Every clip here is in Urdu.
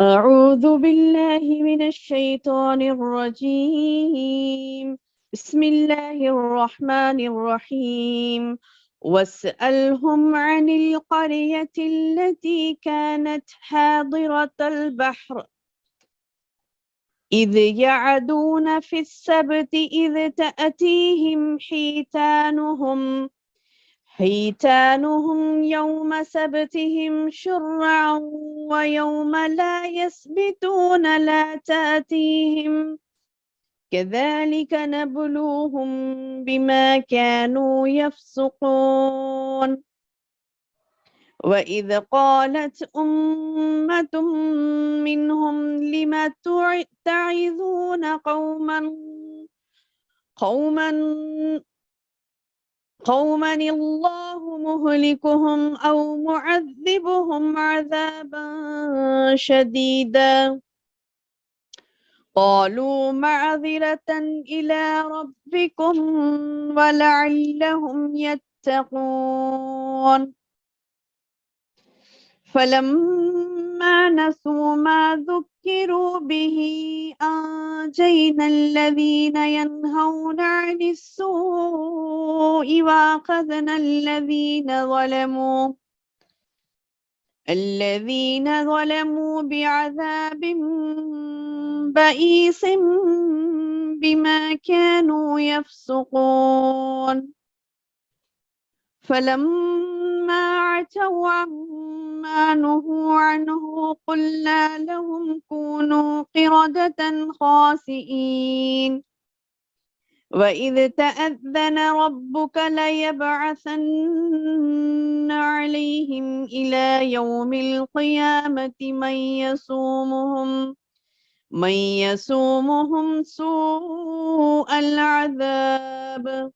أعوذ بالله من الشيطان الرجيم. بسم الله الرحمن الرحيم. واسألهم عن القرية التي كانت حاضرة البحر إذ يعدون في السبت إذ تأتيهم حيتانهم يوم سبتهم شرعا ويوم لا يسبتون لا تأتيهم كذلك نبلوهم بما كانوا يفسقون. وإذ قالت أمة منهم لم تعظون قوما الله مهلكهم أو معذبهم عذابا شديدا قالوا معذرة إلى ربكم ولعلهم يتقون. فلما نسوا ما ذكروا به أنجينا الذين ينهون عن السوء وأخذنا الذين ظلموا بعذاب بئيس بما كانوا يفسقون. فلما عتوا عما نهوا عنه قلنا لهم كونوا قردة خاسئين. وإذ تأذن ربك ليبعثن عليهم إلى يوم القيامة من يسومهم سوء العذاب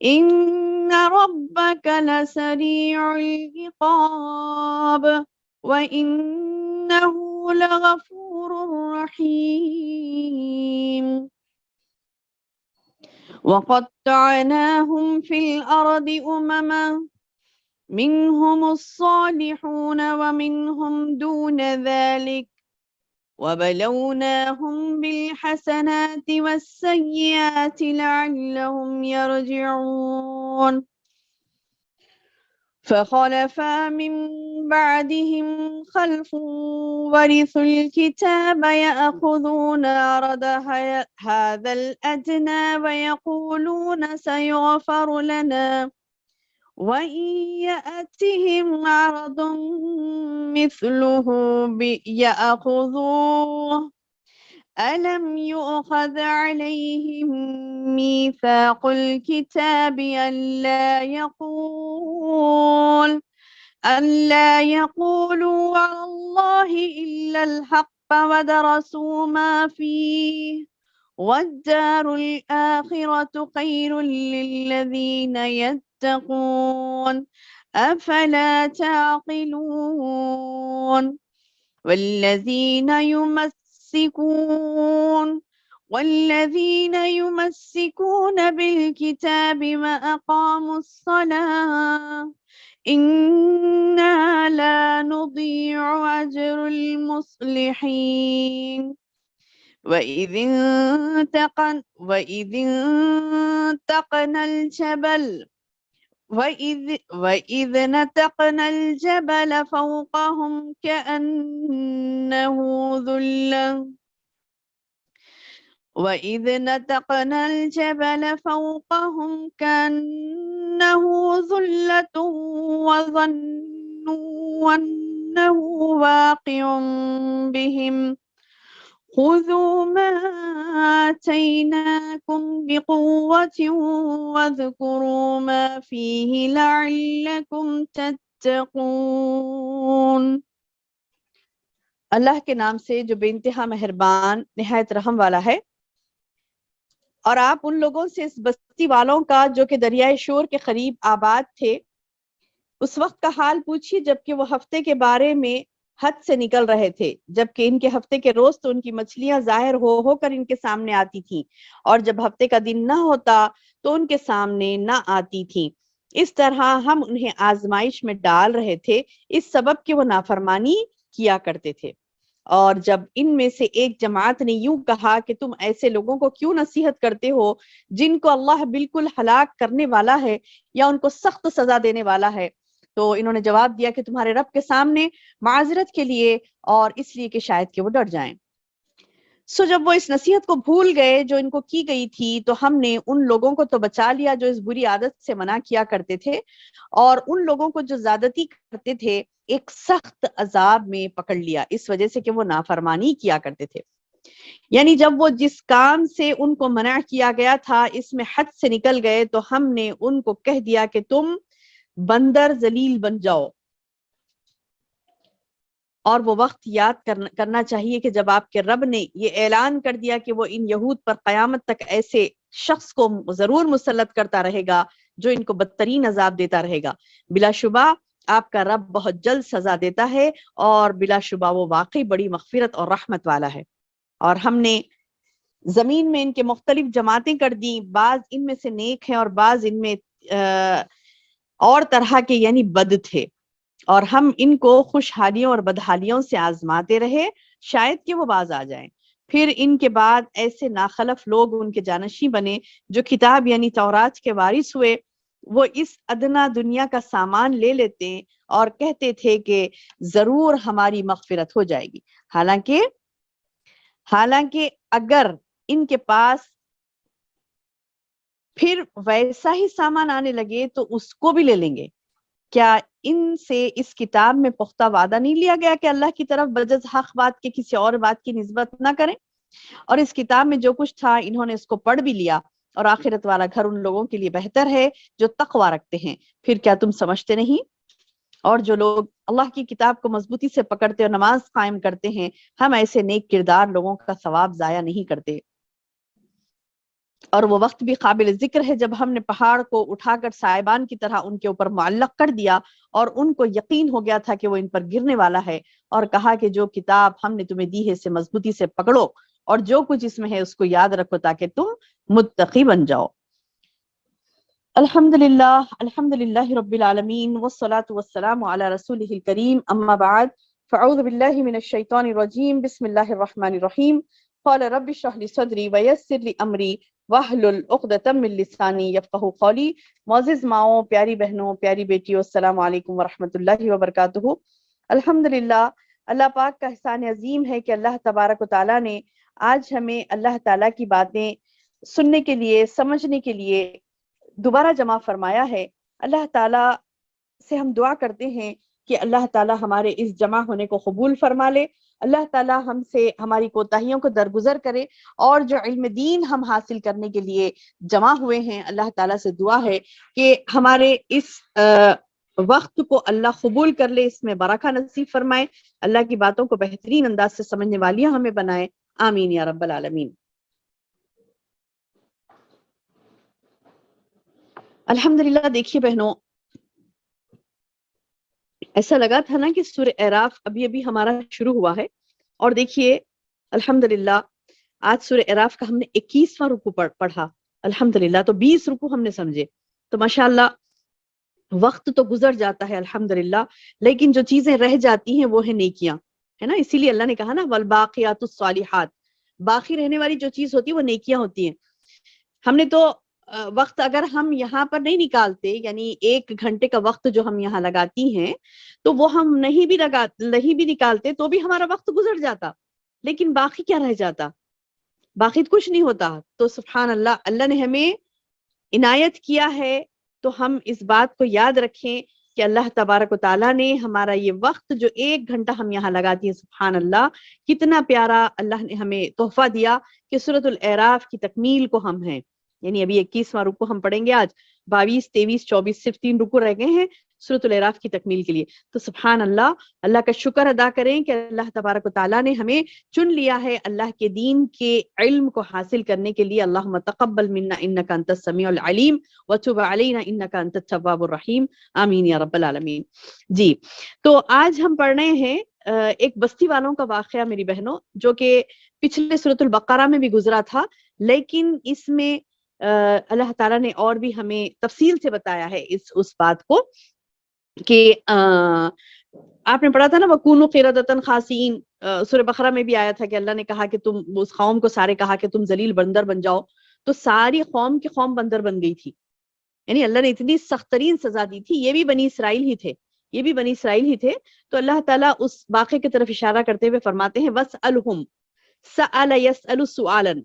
إن ربك لسريع العقاب وإنه لغفور رحيم. وقطعناهم في الأرض أمما منهم الصالحون ومنهم دون ذلك وبلوناهم بالحسنات والسيئات لعلهم يرجعون. فخلف من بعدهم خلف ورثوا الكتاب يأخذون عرض هذا الأدنى ويقولون سيغفر لنا وإن يأتهم عرض مثله يأخذوه ألم يؤخذ عليهم ميثاق الكتاب ألا يقولوا على الله إلا الحق ودرسوا ما فيه والدار الآخرة خير للذين يتقون أفلا تعقلون. والذين يمسكون بالكتاب وأقاموا الصلاة إنا لا نضيع أجر المصلحين. وإذ نتقنا الجبل فوقهم كأنه ظلة وظنوا أنه واقع بهم خذوا ما آتيناكم بقوة واذكروا ما فيه لعلكم تتقون. اللہ کے نام سے جو بے انتہا مہربان نہایت رحم والا ہے۔ اور آپ ان لوگوں سے اس بستی والوں کا جو کہ دریائے شور کے قریب آباد تھے اس وقت کا حال پوچھیے جبکہ وہ ہفتے کے بارے میں حد سے نکل رہے تھے، جبکہ ان کے ہفتے کے روز تو ان کی مچھلیاں ظاہر ہو کر ان کے سامنے آتی تھیں، اور جب ہفتے کا دن نہ ہوتا تو ان کے سامنے نہ آتی تھیں۔ اس طرح ہم انہیں آزمائش میں ڈال رہے تھے اس سبب کہ وہ نافرمانی کیا کرتے تھے۔ اور جب ان میں سے ایک جماعت نے یوں کہا کہ تم ایسے لوگوں کو کیوں نصیحت کرتے ہو جن کو اللہ بالکل ہلاک کرنے والا ہے یا ان کو سخت سزا دینے والا ہے، تو انہوں نے جواب دیا کہ تمہارے رب کے سامنے معذرت کے لیے اور اس لیے کہ شاید کہ وہ ڈر جائیں۔ سو جب وہ اس نصیحت کو بھول گئے جو ان کو کی گئی تھی، تو ہم نے ان لوگوں کو تو بچا لیا جو اس بری عادت سے منع کیا کرتے تھے، اور ان لوگوں کو جو زیادتی کرتے تھے ایک سخت عذاب میں پکڑ لیا، اس وجہ سے کہ وہ نافرمانی کیا کرتے تھے۔ یعنی جب وہ جس کام سے ان کو منع کیا گیا تھا اس میں حد سے نکل گئے، تو ہم نے ان کو کہہ دیا کہ تم بندر ذلیل بن جاؤ۔ اور وہ وقت یاد کرنا چاہیے کہ جب آپ کے رب نے یہ اعلان کر دیا کہ وہ ان یہود پر قیامت تک ایسے شخص کو ضرور مسلط کرتا رہے گا جو ان کو بدترین عذاب دیتا رہے گا، بلا شبہ آپ کا رب بہت جلد سزا دیتا ہے، اور بلا شبہ وہ واقعی بڑی مغفرت اور رحمت والا ہے۔ اور ہم نے زمین میں ان کے مختلف جماعتیں کر دیں، بعض ان میں سے نیک ہیں اور بعض ان میں اور طرح کے یعنی بد تھے، اور ہم ان کو خوشحالیوں اور بدحالیوں سے آزماتے رہے شاید کہ وہ باز آ جائیں۔ پھر ان کے بعد ایسے ناخلف لوگ ان کے جانشین بنے جو کتاب یعنی تورات کے وارث ہوئے، وہ اس ادنا دنیا کا سامان لے لیتے اور کہتے تھے کہ ضرور ہماری مغفرت ہو جائے گی، حالانکہ اگر ان کے پاس پھر ویسا ہی سامان آنے لگے تو اس کو بھی لے لیں گے۔ کیا ان سے اس کتاب میں پختہ وعدہ نہیں لیا گیا کہ اللہ کی طرف بجز حق بات کے کسی اور بات کی نسبت نہ کریں؟ اور اس کتاب میں جو کچھ تھا انہوں نے اس کو پڑھ بھی لیا، اور آخرت والا گھر ان لوگوں کے لیے بہتر ہے جو تقوی رکھتے ہیں۔ پھر کیا تم سمجھتے نہیں؟ اور جو لوگ اللہ کی کتاب کو مضبوطی سے پکڑتے اور نماز قائم کرتے ہیں، ہم ایسے نیک کردار لوگوں کا ثواب ضائع نہیں کرتے۔ اور وہ وقت بھی قابل ذکر ہے جب ہم نے پہاڑ کو اٹھا کر سائبان کی طرح ان کے اوپر معلق کر دیا، اور ان کو یقین ہو گیا تھا کہ وہ ان پر گرنے والا ہے، اور کہا کہ جو کتاب ہم نے تمہیں دی ہے اسے مضبوطی سے پکڑو اور جو کچھ اس میں ہے اس کو یاد رکھو تاکہ تم متقی بن جاؤ۔ الحمدللہ رب العالمین والصلاة والسلام علی رسولہ الکریم، اما بعد فاعوذ باللہ من الشیطان الرجیم، بسم اللہ الرحمن الرحیم۔ قال رب اشرح لي صدری ویسر لي امری واحلل عقدۃ من لسانی یفقہوا قولی۔ معزز ماؤں، پیاری بہنوں، پیاری بیٹیوں، السلام علیکم ورحمۃ اللہ وبرکاتہ۔ الحمدللہ، اللہ پاک کا احسان عظیم ہے کہ اللہ تبارک و تعالیٰ نے آج ہمیں اللہ تعالیٰ کی باتیں سننے کے لیے، سمجھنے کے لیے دوبارہ جمع فرمایا ہے۔ اللہ تعالیٰ سے ہم دعا کرتے ہیں کہ اللہ تعالیٰ ہمارے اس جمع ہونے کو قبول فرما لے، اللہ تعالیٰ ہم سے ہماری کوتاہیوں کو درگزر کرے، اور جو علم دین ہم حاصل کرنے کے لیے جمع ہوئے ہیں، اللہ تعالیٰ سے دعا ہے کہ ہمارے اس وقت کو اللہ قبول کر لے، اس میں برکہ نصیب فرمائے، اللہ کی باتوں کو بہترین انداز سے سمجھنے والیاں ہمیں بنائے، آمین یا رب العالمین۔ الحمدللہ، دیکھیے بہنوں، ایسا لگا تھا نا کہ سورہ اعراف ابھی ابھی ہمارا شروع ہوا ہے، اور دیکھیے الحمدللہ آج سورہ اعراف کا ہم نے 21واں رکوع پڑھا، الحمدللہ، تو 20 رکوع ہم نے سمجھے، تو ماشاءاللہ وقت تو گزر جاتا ہے الحمدللہ، لیکن جو چیزیں رہ جاتی ہیں وہ ہے نیکیاں، ہے نا، اسی لیے اللہ نے کہا نا والباقیات الصالحات، باقی رہنے والی جو چیز ہوتی ہے وہ نیکیاں ہوتی ہیں۔ ہم نے تو وقت اگر ہم یہاں پر نہیں نکالتے، یعنی 1 گھنٹے کا وقت جو ہم یہاں لگاتی ہیں، تو وہ ہم نہیں بھی نکالتے تو بھی ہمارا وقت گزر جاتا، لیکن باقی کیا رہ جاتا؟ باقی کچھ نہیں ہوتا۔ تو سبحان اللہ، اللہ نے ہمیں عنایت کیا ہے، تو ہم اس بات کو یاد رکھیں کہ اللہ تبارک و تعالیٰ نے ہمارا یہ وقت جو 1 گھنٹہ ہم یہاں لگاتی ہیں، سبحان اللہ کتنا پیارا اللہ نے ہمیں تحفہ دیا کہ سورۃ الاعراف کی تکمیل کو ہم ہیں، یعنی ابھی 21واں رکوع ہم پڑھیں گے آج، 22 23 24 صرف 3 رکوع رہ گئے ہیں سورۃ الاعراف کی تکمیل کے لیے۔ تو سبحان اللہ، اللہ کا شکر ادا کریں کہ اللہ تبارک و تعالیٰ نے ہمیں چن لیا ہے اللہ کے دین کے علم کو حاصل کرنے کے لیے۔ اللہم تقبل منا انک انت السمیع العلیم وتب علینا انک انت التواب الرحیم، آمین یا رب العالمین۔ جی، تو آج ہم پڑھ رہے ہیں ایک بستی والوں کا واقعہ میری بہنوں، جو کہ پچھلے سورۃ البقرہ میں بھی گزرا تھا، لیکن اس میں اللہ تعالیٰ نے اور بھی ہمیں تفصیل سے بتایا ہے اس بات کو کہ آپ نے پڑھا تھا نا وَكُونُوا قِرَدَةً خَاسِئِينَ، سورہ بقرہ میں بھی آیا تھا کہ اللہ نے کہا کہ تم اس قوم کو سارے کہا کہ تم ذلیل بندر بن جاؤ، تو ساری قوم کی قوم بندر بن گئی تھی. یعنی اللہ نے اتنی سخت ترین سزا دی تھی. یہ بھی بنی اسرائیل ہی تھے، یہ بھی بنی اسرائیل ہی تھے. تو اللہ تعالیٰ اس واقعے کی طرف اشارہ کرتے ہوئے فرماتے ہیں وَاسْأَلْهُمْ سَأَلَ يَسْأَلُ سُؤَالًا،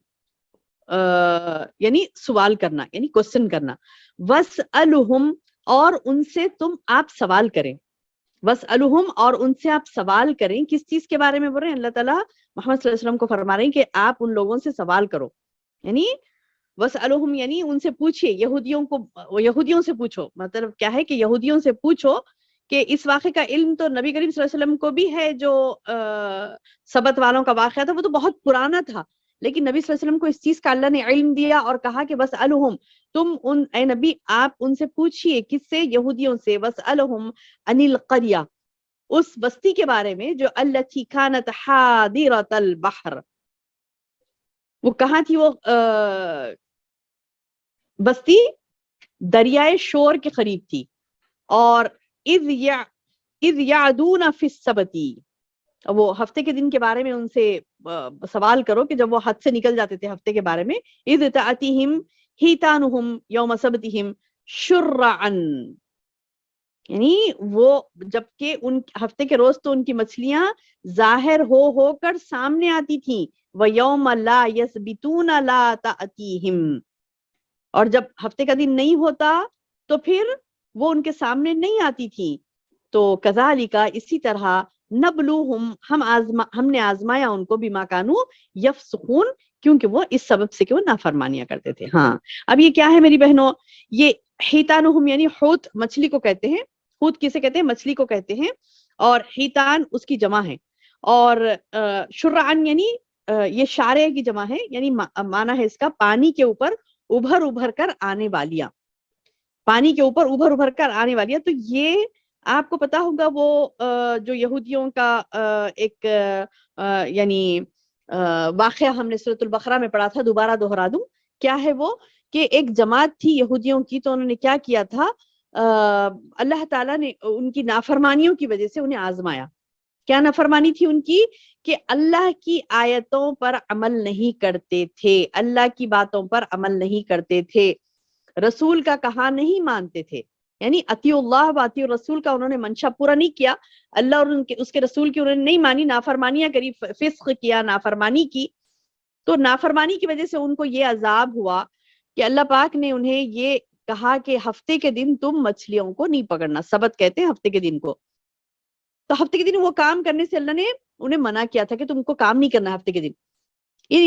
یعنی سوال کرنا، یعنی کوسچن کرنا. وَاسْأَلْهُمْ، اور ان سے تم آپ سوال کریں. وَاسْأَلُهُمْ، اور ان سے آپ سوال کریں. کس چیز کے بارے میں بول رہے ہیں؟ اللہ تعالیٰ محمد صلی اللہ علیہ وسلم کو فرما رہے ہیں کہ آپ ان لوگوں سے سوال کرو. یعنی وَاسْأَلُهُمْ یعنی ان سے پوچھئے، یہودیوں سے پوچھو. مطلب کیا ہے کہ یہودیوں سے پوچھو کہ اس واقعے کا علم تو نبی کریم صلی اللہ علیہ وسلم کو بھی ہے. جو سبت والوں کا واقعہ تھا وہ تو بہت پرانا تھا، لیکن نبی صلی اللہ علیہ وسلم کو اس چیز کا اللہ نے علم دیا اور کہا کہ وَاسْأَلُهُمْ، تم اے نبی آپ ان سے پوچھئے. کس سے؟ یہودیوں سے. وَاسْأَلُهُمْ عَنِ الْقَرْيَةِ، اس بستی کے بارے میں جو الَّتِي كَانَتْ حَاضِرَةَ الْبَحْرِ، وہ کہاں تھی؟ وہ بستی دریائے شور کے قریب تھی. اور اذ یعدون فی السبت، وہ ہفتے کے دن کے بارے میں ان سے سوال کرو کہ جب وہ حد سے نکل جاتے تھے ہفتے کے بارے میں. اذ تأتیہم حیتانہم یوم سبتہم شرعا، یعنی وہ جبکہ ان ہفتے کے روز تو ان کی مچھلیاں ظاہر ہو کر سامنے آتی تھیں. وَيَوْمَ لَا يَسْبِتُونَ لَا تَأْتِيهِمْ، اور جب ہفتے کا دن نہیں ہوتا تو پھر وہ ان کے سامنے نہیں آتی تھی. تو کذالک، اسی طرح نبلوہم، ہم نے آزمایا ان کو بما کانوا یفسقون، کیونکہ وہ اس سبب سے کہ وہ نافرمانیاں کرتے تھے. ہاں اب یہ کیا ہے میری بہنوں؟ یہ حیتانہم یعنی حوت مچھلی کو کہتے ہیں. حوت کسے کہتے ہیں؟ مچھلی کو کہتے ہیں. اور حیتان اس کی جمع ہے. اور شرعن یعنی یہ شارع کی جمع ہے، یعنی معنی ہے اس کا پانی کے اوپر ابھر کر آنے والیاں. پانی کے اوپر ابھر کر آنے والیاں. تو یہ آپ کو پتا ہوگا وہ جو یہودیوں کا ایک یعنی واقعہ ہم نے سورۃ البقرہ میں پڑھا تھا. دوبارہ دہرا دوں. کیا ہے وہ؟ کہ ایک جماعت تھی یہودیوں کی، تو انہوں نے کیا کیا تھا؟ اللہ تعالیٰ نے ان کی نافرمانیوں کی وجہ سے انہیں آزمایا. کیا نافرمانی تھی ان کی؟ کہ اللہ کی آیتوں پر عمل نہیں کرتے تھے، اللہ کی باتوں پر عمل نہیں کرتے تھے، رسول کا کہا نہیں مانتے تھے. یعنی اطیع اللہ و اطیع الرسول کا انہوں نے منشا پورا نہیں کیا. اللہ اور اس کے رسول کی انہوں نے نہیں مانی، نافرمانیاں کری، فسق کیا، نافرمانی کی. تو نافرمانی کی وجہ سے ان کو یہ عذاب ہوا کہ اللہ پاک نے انہیں یہ کہا کہ ہفتے کے دن تم مچھلیوں کو نہیں پکڑنا. سبت کہتے ہیں ہفتے کے دن کو. تو ہفتے کے دن وہ کام کرنے سے اللہ نے انہیں منع کیا تھا کہ تم کو کام نہیں کرنا ہفتے کے دن.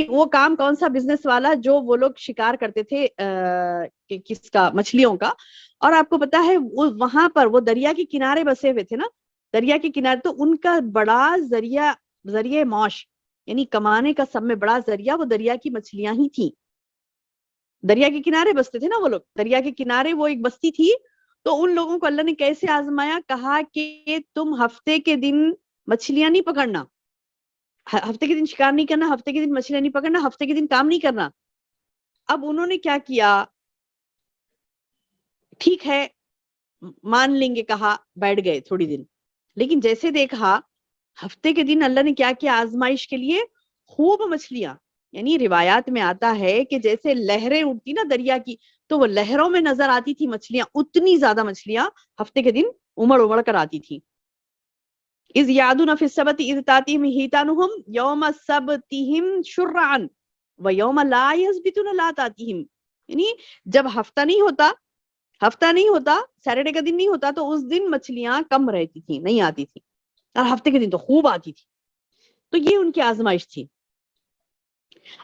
وہ کام کون سا؟ بزنس والا جو وہ لوگ شکار کرتے تھے کس کا؟ مچھلیوں کا. اور آپ کو پتا ہے وہاں پر وہ دریا کے کنارے بسے ہوئے تھے نا، دریا کے کنارے. تو ان کا بڑا ذریعہ معاش یعنی کمانے کا سب میں بڑا ذریعہ وہ دریا کی مچھلیاں ہی تھیں. دریا کے کنارے بستے تھے نا وہ لوگ، دریا کے کنارے وہ ایک بستی تھی. تو ان لوگوں کو اللہ نے کیسے آزمایا؟ کہا کہ تم ہفتے کے دن مچھلیاں نہیں پکڑنا، ہفتے کے دن شکار نہیں کرنا، ہفتے کے دن مچھلیاں نہیں پکڑنا، ہفتے کے دن کام نہیں کرنا. اب انہوں نے کیا کیا؟ ٹھیک ہے مان لیں گے کہا، بیٹھ گئے تھوڑی دن. لیکن جیسے دیکھا ہفتے کے دن اللہ نے کیا کیا آزمائش کے لیے؟ خوب مچھلیاں. یعنی روایات میں آتا ہے کہ جیسے لہریں اٹھتی نا دریا کی، تو وہ لہروں میں نظر آتی تھی مچھلیاں. اتنی زیادہ مچھلیاں ہفتے کے دن امڑ کر آتی تھی. اذ یعدون فی السبت اذ تاتیہم حیتانہم یوم سبتہم شرعا ویوم لا یسبتون لا تاتیہم. یعنی جب ہفتہ نہیں ہوتا سیٹرڈے کا دن نہیں ہوتا تو اس دن مچھلیاں کم رہتی تھی، نہیں آتی تھی، اور ہفتے کے دن تو خوب آتی تھی. تو یہ ان کی آزمائش تھی.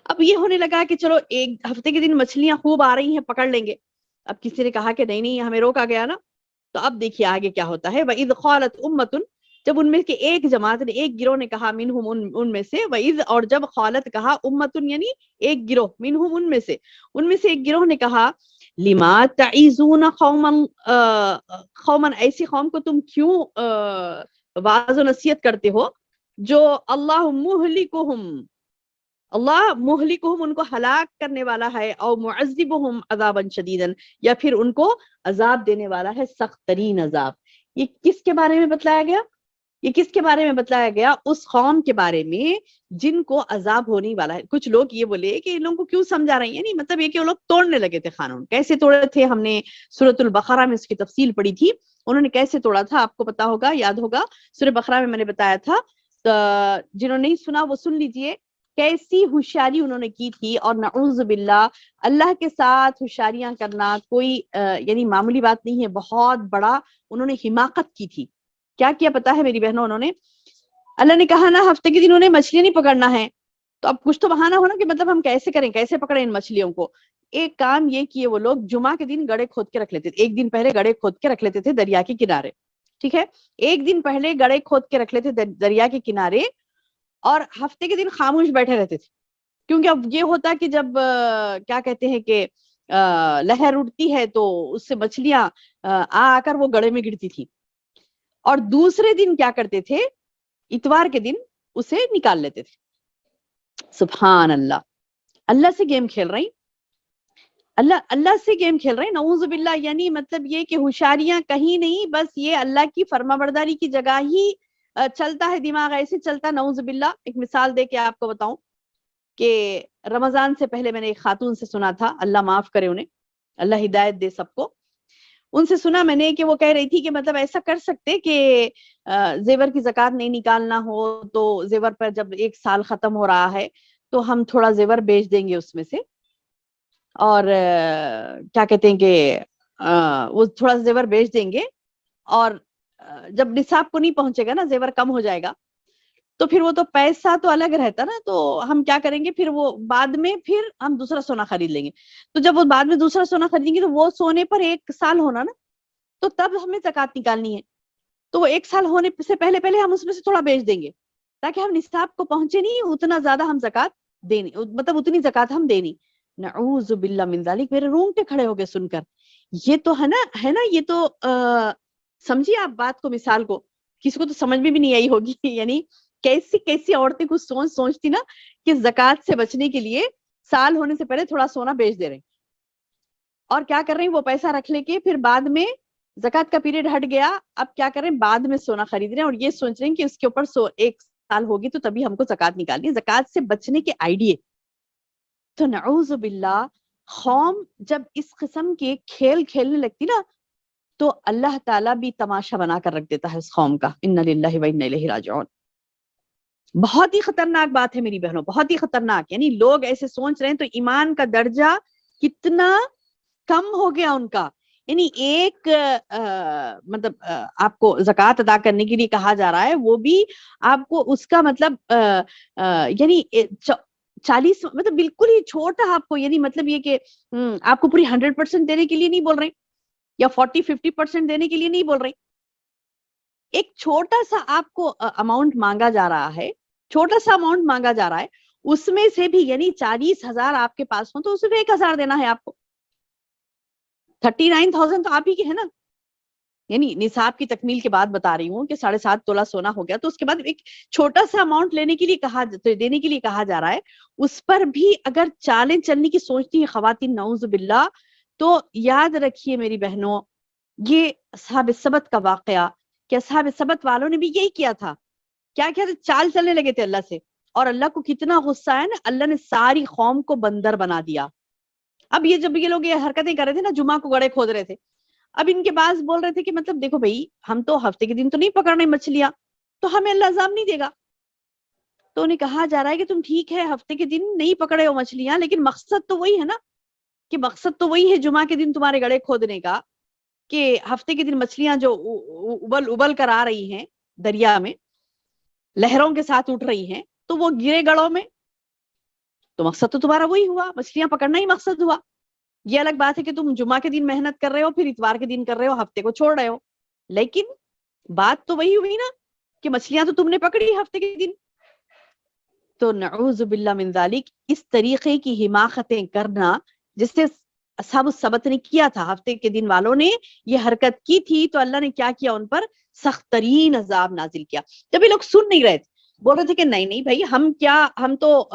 اب یہ ہونے لگا کہ چلو ایک ہفتے کے دن مچھلیاں خوب آ رہی ہیں، پکڑ لیں گے. اب کسی نے کہا کہ نہیں ہمیں روکا گیا نا. تو اب دیکھیے آگے کیا ہوتا ہے. وَإِذْ قَالَتْ أُمَّةٌ، جب ان میں کے ایک جماعت نے، ایک گروہ نے کہا، منہم ان میں سے. وَإِذْ، اور جب قالت کہا، امتن یعنی ایک گروہ، منہم ان میں سے ایک گروہ نے کہا، لما تعیزون قوما ایسی قوم کو تم کیوں واعظ و نصیحت کرتے ہو جو اللہ مہلکہم ان کو ہلاک کرنے والا ہے، او معذبہم عذابا شدیدا، یا پھر ان کو عذاب دینے والا ہے سخت ترین عذاب. یہ کس کے بارے میں بتلایا گیا؟ یہ کس کے بارے میں بتلایا گیا؟ اس قوم کے بارے میں جن کو عذاب ہونے والا ہے. کچھ لوگ یہ بولے کہ ان لوگوں کو کیوں سمجھا رہی ہیں، نہیں مطلب یہ کہ وہ لوگ توڑنے لگے تھے قانون. کیسے توڑے تھے؟ ہم نے سورۃ البقرہ میں اس کی تفصیل پڑھی تھی. انہوں نے کیسے توڑا تھا آپ کو پتا ہوگا، یاد ہوگا. سورۃ بقرہ میں میں نے بتایا تھا، جنہوں نے نہیں سنا وہ سن لیجئے. کیسی ہوشیاری انہوں نے کی تھی، اور نعوذ باللہ اللہ کے ساتھ ہوشیاریاں کرنا کوئی یعنی معمولی بات نہیں ہے، بہت بڑا انہوں نے حماقت کی تھی. کیا کیا پتا ہے میری بہنوں؟ انہوں نے، اللہ نے کہا نا ہفتے کے دن انہیں مچھلیاں نہیں پکڑنا ہے، تو اب کچھ تو بہانہ ہونا کہ مطلب ہم کیسے کریں، کیسے پکڑیں ان مچھلیوں کو. ایک کام یہ کیے وہ لوگ، جمعہ کے دن گڑھے کھود کے رکھ لیتے تھے. ایک دن پہلے گڑھے کھود کے رکھ لیتے تھے دریا کے کنارے. ٹھیک ہے، ایک دن پہلے گڑھے کھود کے رکھ لیتے دریا کے کنارے، اور ہفتے کے دن خاموش بیٹھے رہتے تھے. کیونکہ اب یہ ہوتا کہ جب کیا کہتے ہیں کہ لہر اٹھتی ہے تو اس سے مچھلیاں آ کر وہ گڑھے میں گرتی تھی. اور دوسرے دن کیا کرتے تھے؟ اتوار کے دن اسے نکال لیتے تھے. سبحان اللہ، اللہ سے گیم کھیل رہی، اللہ سے گیم کھیل رہے ہیں، نعوذ باللہ. یعنی مطلب یہ کہ ہوشیاریاں کہیں نہیں، بس یہ اللہ کی فرما برداری کی جگہ ہی چلتا ہے، دماغ ایسے چلتا. نعوذ باللہ. ایک مثال دے کے آپ کو بتاؤں کہ رمضان سے پہلے میں نے ایک خاتون سے سنا تھا، اللہ معاف کرے انہیں، اللہ ہدایت دے سب کو. ان سے سنا میں نے کہ وہ کہہ رہی تھی کہ مطلب ایسا کر سکتے کہ زیور کی زکوٰۃ نہیں نکالنا ہو تو زیور پر جب ایک سال ختم ہو رہا ہے تو ہم تھوڑا زیور بیچ دیں گے اس میں سے، اور کیا کہتے ہیں کہ وہ تھوڑا زیور بیچ دیں گے، اور جب نصاب کو نہیں پہنچے گا نا، زیور کم ہو جائے گا، تو پھر وہ تو پیسہ تو الگ رہتا نا، تو ہم کیا کریں گے پھر وہ بعد میں پھر ہم دوسرا سونا خرید لیں گے. تو جب وہ بعد میں دوسرا سونا خریدیں گے تو وہ سونے پر ایک سال ہونا نا، تو تب ہمیں زکوٰۃ نکالنی ہے. تو وہ ایک سال ہونے سے پہلے پہلے ہم اس میں سے تھوڑا بیچ دیں گے تاکہ ہم نصاب کو پہنچے نہیں اتنا زیادہ ہم زکوٰۃ دینی، مطلب اتنی زکوٰۃ ہم دینی. نعوذ باللہ من ذالک. میرے رونگٹے کھڑے ہو گئے سن کر. یہ تو ہے نا یہ تو سمجھیے آپ بات کو، مثال کو کسی کو تو سمجھ میں بھی نہیں آئی ہوگی. یعنی کیسی کیسی عورتیں کچھ سوچتی نا کہ زکوٰۃ سے بچنے کے لیے سال ہونے سے پہلے تھوڑا سونا بیچ دے رہے ہیں، اور کیا کر رہے ہیں وہ پیسہ رکھ لے کے پھر بعد میں زکوٰۃ کا پیریڈ ہٹ گیا، اب کیا کریں بعد میں سونا خرید رہے ہیں، اور یہ سوچ رہے ہیں کہ اس کے اوپر ایک سال ہوگی تو تبھی ہم کو زکوٰۃ نکالنی ہے. زکوٰۃ سے بچنے کے آئیڈیے. تو نعوذ باللہ قوم جب اس قسم کے کھیل کھیلنے لگتی نا تو اللہ تعالیٰ بھی تماشا بنا کر رکھ دیتا ہے اس قوم کا. انا للہ و انا الیہ راجعون. بہت ہی خطرناک بات ہے میری بہنوں، بہت ہی خطرناک. یعنی لوگ ایسے سوچ رہے ہیں تو ایمان کا درجہ کتنا کم ہو گیا ان کا. یعنی ایک مطلب آپ کو زکوٰۃ ادا کرنے کے لیے کہا جا رہا ہے، وہ بھی آپ کو اس کا مطلب یعنی 40 مطلب بالکل ہی چھوٹا آپ کو، یعنی مطلب یہ کہ آپ کو پوری 100% دینے کے لیے نہیں بول رہے، یا 40-50% دینے کے لیے نہیں بول رہے. ایک چھوٹا سا آپ کو اماؤنٹ مانگا جا رہا ہے، چھوٹا سا اماؤنٹ مانگا جا رہا ہے، اس میں سے بھی یعنی 40,000 آپ کے پاس ہوں تو صرف 1,000 دینا ہے آپ کو. 39,000 تو آپ ہی کے ہے نا. یعنی نصاب کی تکمیل کے بعد بتا رہی ہوں کہ 7.5 تولہ سونا ہو گیا، تو اس کے بعد ایک چھوٹا سا اماؤنٹ دینے کے لیے کہا جا رہا ہے. اس پر بھی اگر چالیں چلنے کی سوچتی ہے خواتین نعوذ باللہ، تو یاد رکھیے میری بہنوں، یہ اصحاب السبت کا واقعہ کہ اصحاب السبت والوں نے بھی یہی کیا تھا. کیا کیا تھا؟ چال چلنے لگے تھے اللہ سے، اور اللہ کو کتنا غصہ ہے نا، اللہ نے ساری قوم کو بندر بنا دیا. اب یہ جب یہ لوگ یہ حرکتیں کر رہے تھے نا، جمعہ کو گڑھے کھود رہے تھے، اب ان کے بعض بول رہے تھے کہ مطلب دیکھو بھائی، ہم تو ہفتے کے دن تو نہیں پکڑ رہے مچھلیاں، تو ہمیں اللہ عذاب نہیں دے گا. تو انہیں کہا جا رہا ہے کہ تم ٹھیک ہے ہفتے کے دن نہیں پکڑے ہو مچھلیاں، لیکن مقصد تو وہی ہے نا، کہ مقصد تو وہی ہے جمعہ کے دن تمہارے گڑھے کھودنے کا، کہ ہفتے کے دن مچھلیاں جو ابل کر آ رہی ہیں دریا میں، لہروں کے ساتھ اٹھ رہی ہیں، تو وہ گرے گڑوں میں، تو مقصد تو تمہارا وہی ہوا، مچھلیاں پکڑنا ہی مقصد ہوا. یہ الگ بات ہے کہ تم جمعہ کے دن محنت کر رہے ہو، پھر اتوار کے دن کر رہے ہو، ہفتے کو چھوڑ رہے ہو، لیکن بات تو وہی ہوئی نا کہ مچھلیاں تو تم نے پکڑی ہفتے کے دن. تو نعوذ باللہ من ذالک، اس طریقے کی حماقتیں کرنا جس سے اصحاب السبت نے کیا تھا، ہفتے کے دن والوں نے یہ حرکت کی تھی، تو اللہ نے کیا کیا؟ ان پر سخت ترین عذاب نازل کیا. جب یہ لوگ سن نہیں رہے تھے، بول رہے تھے کہ نہیں بھائی، ہم تو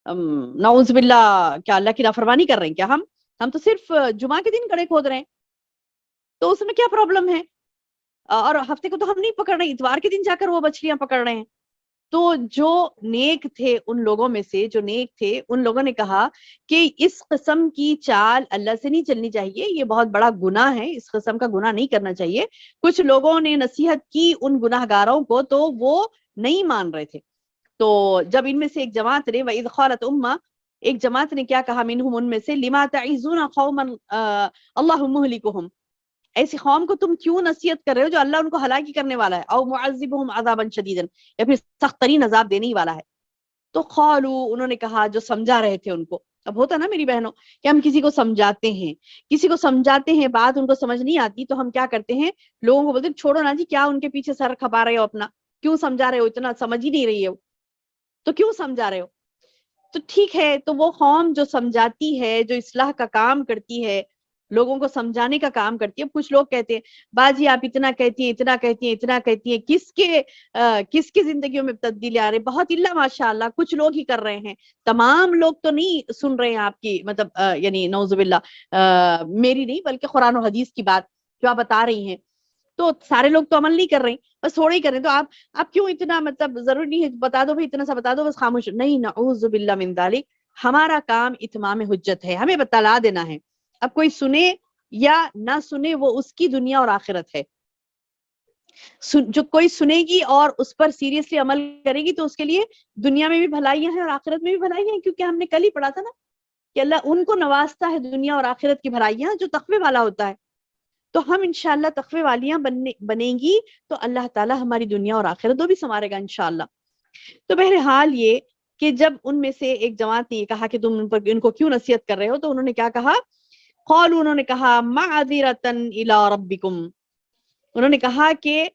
نعوذ باللہ کیا اللہ کی نافرمانی کر رہے ہیں کیا؟ ہم تو صرف جمعہ کے دن گڑھے کھود رہے ہیں، تو اس میں کیا پرابلم ہے؟ اور ہفتے کو تو ہم نہیں پکڑ رہے، اتوار کے دن جا کر وہ مچھلیاں پکڑ رہے ہیں۔ تو جو نیک تھے ان لوگوں میں سے، جو نیک تھے ان لوگوں نے کہا کہ اس قسم کی چال اللہ سے نہیں چلنی چاہیے، یہ بہت بڑا گناہ ہے، اس قسم کا گناہ نہیں کرنا چاہیے۔ کچھ لوگوں نے نصیحت کی ان گناہ گاروں کو تو وہ نہیں مان رہے تھے۔ تو جب ان میں سے ایک جماعت نے وَإِذْ قَالَتْ أُمَّةٌ، ایک جماعت نے کیا کہا، منہم ان میں سے، لِمَا تَعِظُونَ قَوْمًا اللَّهُ مُهْلِكُهُمْ، ایسی قوم کو تم کیوں نصیحت کر رہے ہو جو اللہ ان کو ہلاکی کرنے والا ہے، او معذبہم عذابا شدیدا، یا پھر سخت ترین عذاب دینے ہی والا ہے۔ تو قالوا، انہوں نے کہا، جو سمجھا رہے تھے ان کو، اب ہوتا نا میری بہنوں کہ ہم کسی کو سمجھاتے ہیں، کسی کو سمجھاتے ہیں، بات ان کو سمجھ نہیں آتی تو ہم کیا کرتے ہیں، لوگوں کو بولتے ہیں چھوڑو نا جی، کیا ان کے پیچھے سر کھپا رہے ہو اپنا، کیوں سمجھا رہے ہو، اتنا سمجھ ہی نہیں رہی ہو تو کیوں سمجھا رہے ہو۔ تو ٹھیک ہے، تو وہ قوم جو سمجھاتی ہے، جو اصلاح کا کام کرتی ہے، لوگوں کو سمجھانے کا کام کرتی ہے۔ کچھ لوگ کہتے ہیں باجی آپ اتنا کہتی ہیں، اتنا کہتی ہیں، اتنا کہتی ہیں، کس کی زندگیوں میں تبدیلی آ رہی ہے، بہت اللہ ماشاء اللہ کچھ لوگ ہی کر رہے ہیں، تمام لوگ تو نہیں سن رہے ہیں آپ کی، مطلب یعنی نعوذ باللہ میری نہیں بلکہ قرآن و حدیث کی بات جو آپ بتا رہی ہیں، تو سارے لوگ تو عمل نہیں کر رہے ہیں، بس تھوڑے ہی کر رہے ہیں، تو آپ کیوں اتنا، مطلب ضروری نہیں ہے بتا دو بھائی، اتنا سا بتا دو بس خاموش نہیں، نعوذ باللہ من ذالک، ہمارا کام اتمام حجت ہے، ہمیں بتلا دینا ہے۔ اب کوئی سنے یا نہ سنے وہ اس کی دنیا اور آخرت ہے، جو کوئی سنے گی اور اس پر سیریسلی عمل کرے گی تو اس کے لیے دنیا میں بھی بھلائیاں ہیں اور آخرت میں بھی بھلائیاں ہیں، کیونکہ ہم نے کل ہی پڑھا تھا نا کہ اللہ ان کو نوازتا ہے دنیا اور آخرت کی بھلائیاں جو تقوی والا ہوتا ہے۔ تو ہم انشاءاللہ تقوی والیاں بنیں گی تو اللہ تعالی ہماری دنیا اور آخرت دو بھی سنوارے گا انشاءاللہ۔ تو بہرحال یہ کہ جب ان میں سے ایک جماعت نے یہ کہا کہ تم ان کو کیوں نصیحت کر رہے ہو، تو انہوں نے کیا کہا، قالوا، انہوں نے کہا، معذرۃ الی ربکم، انہوں نے کہا کہ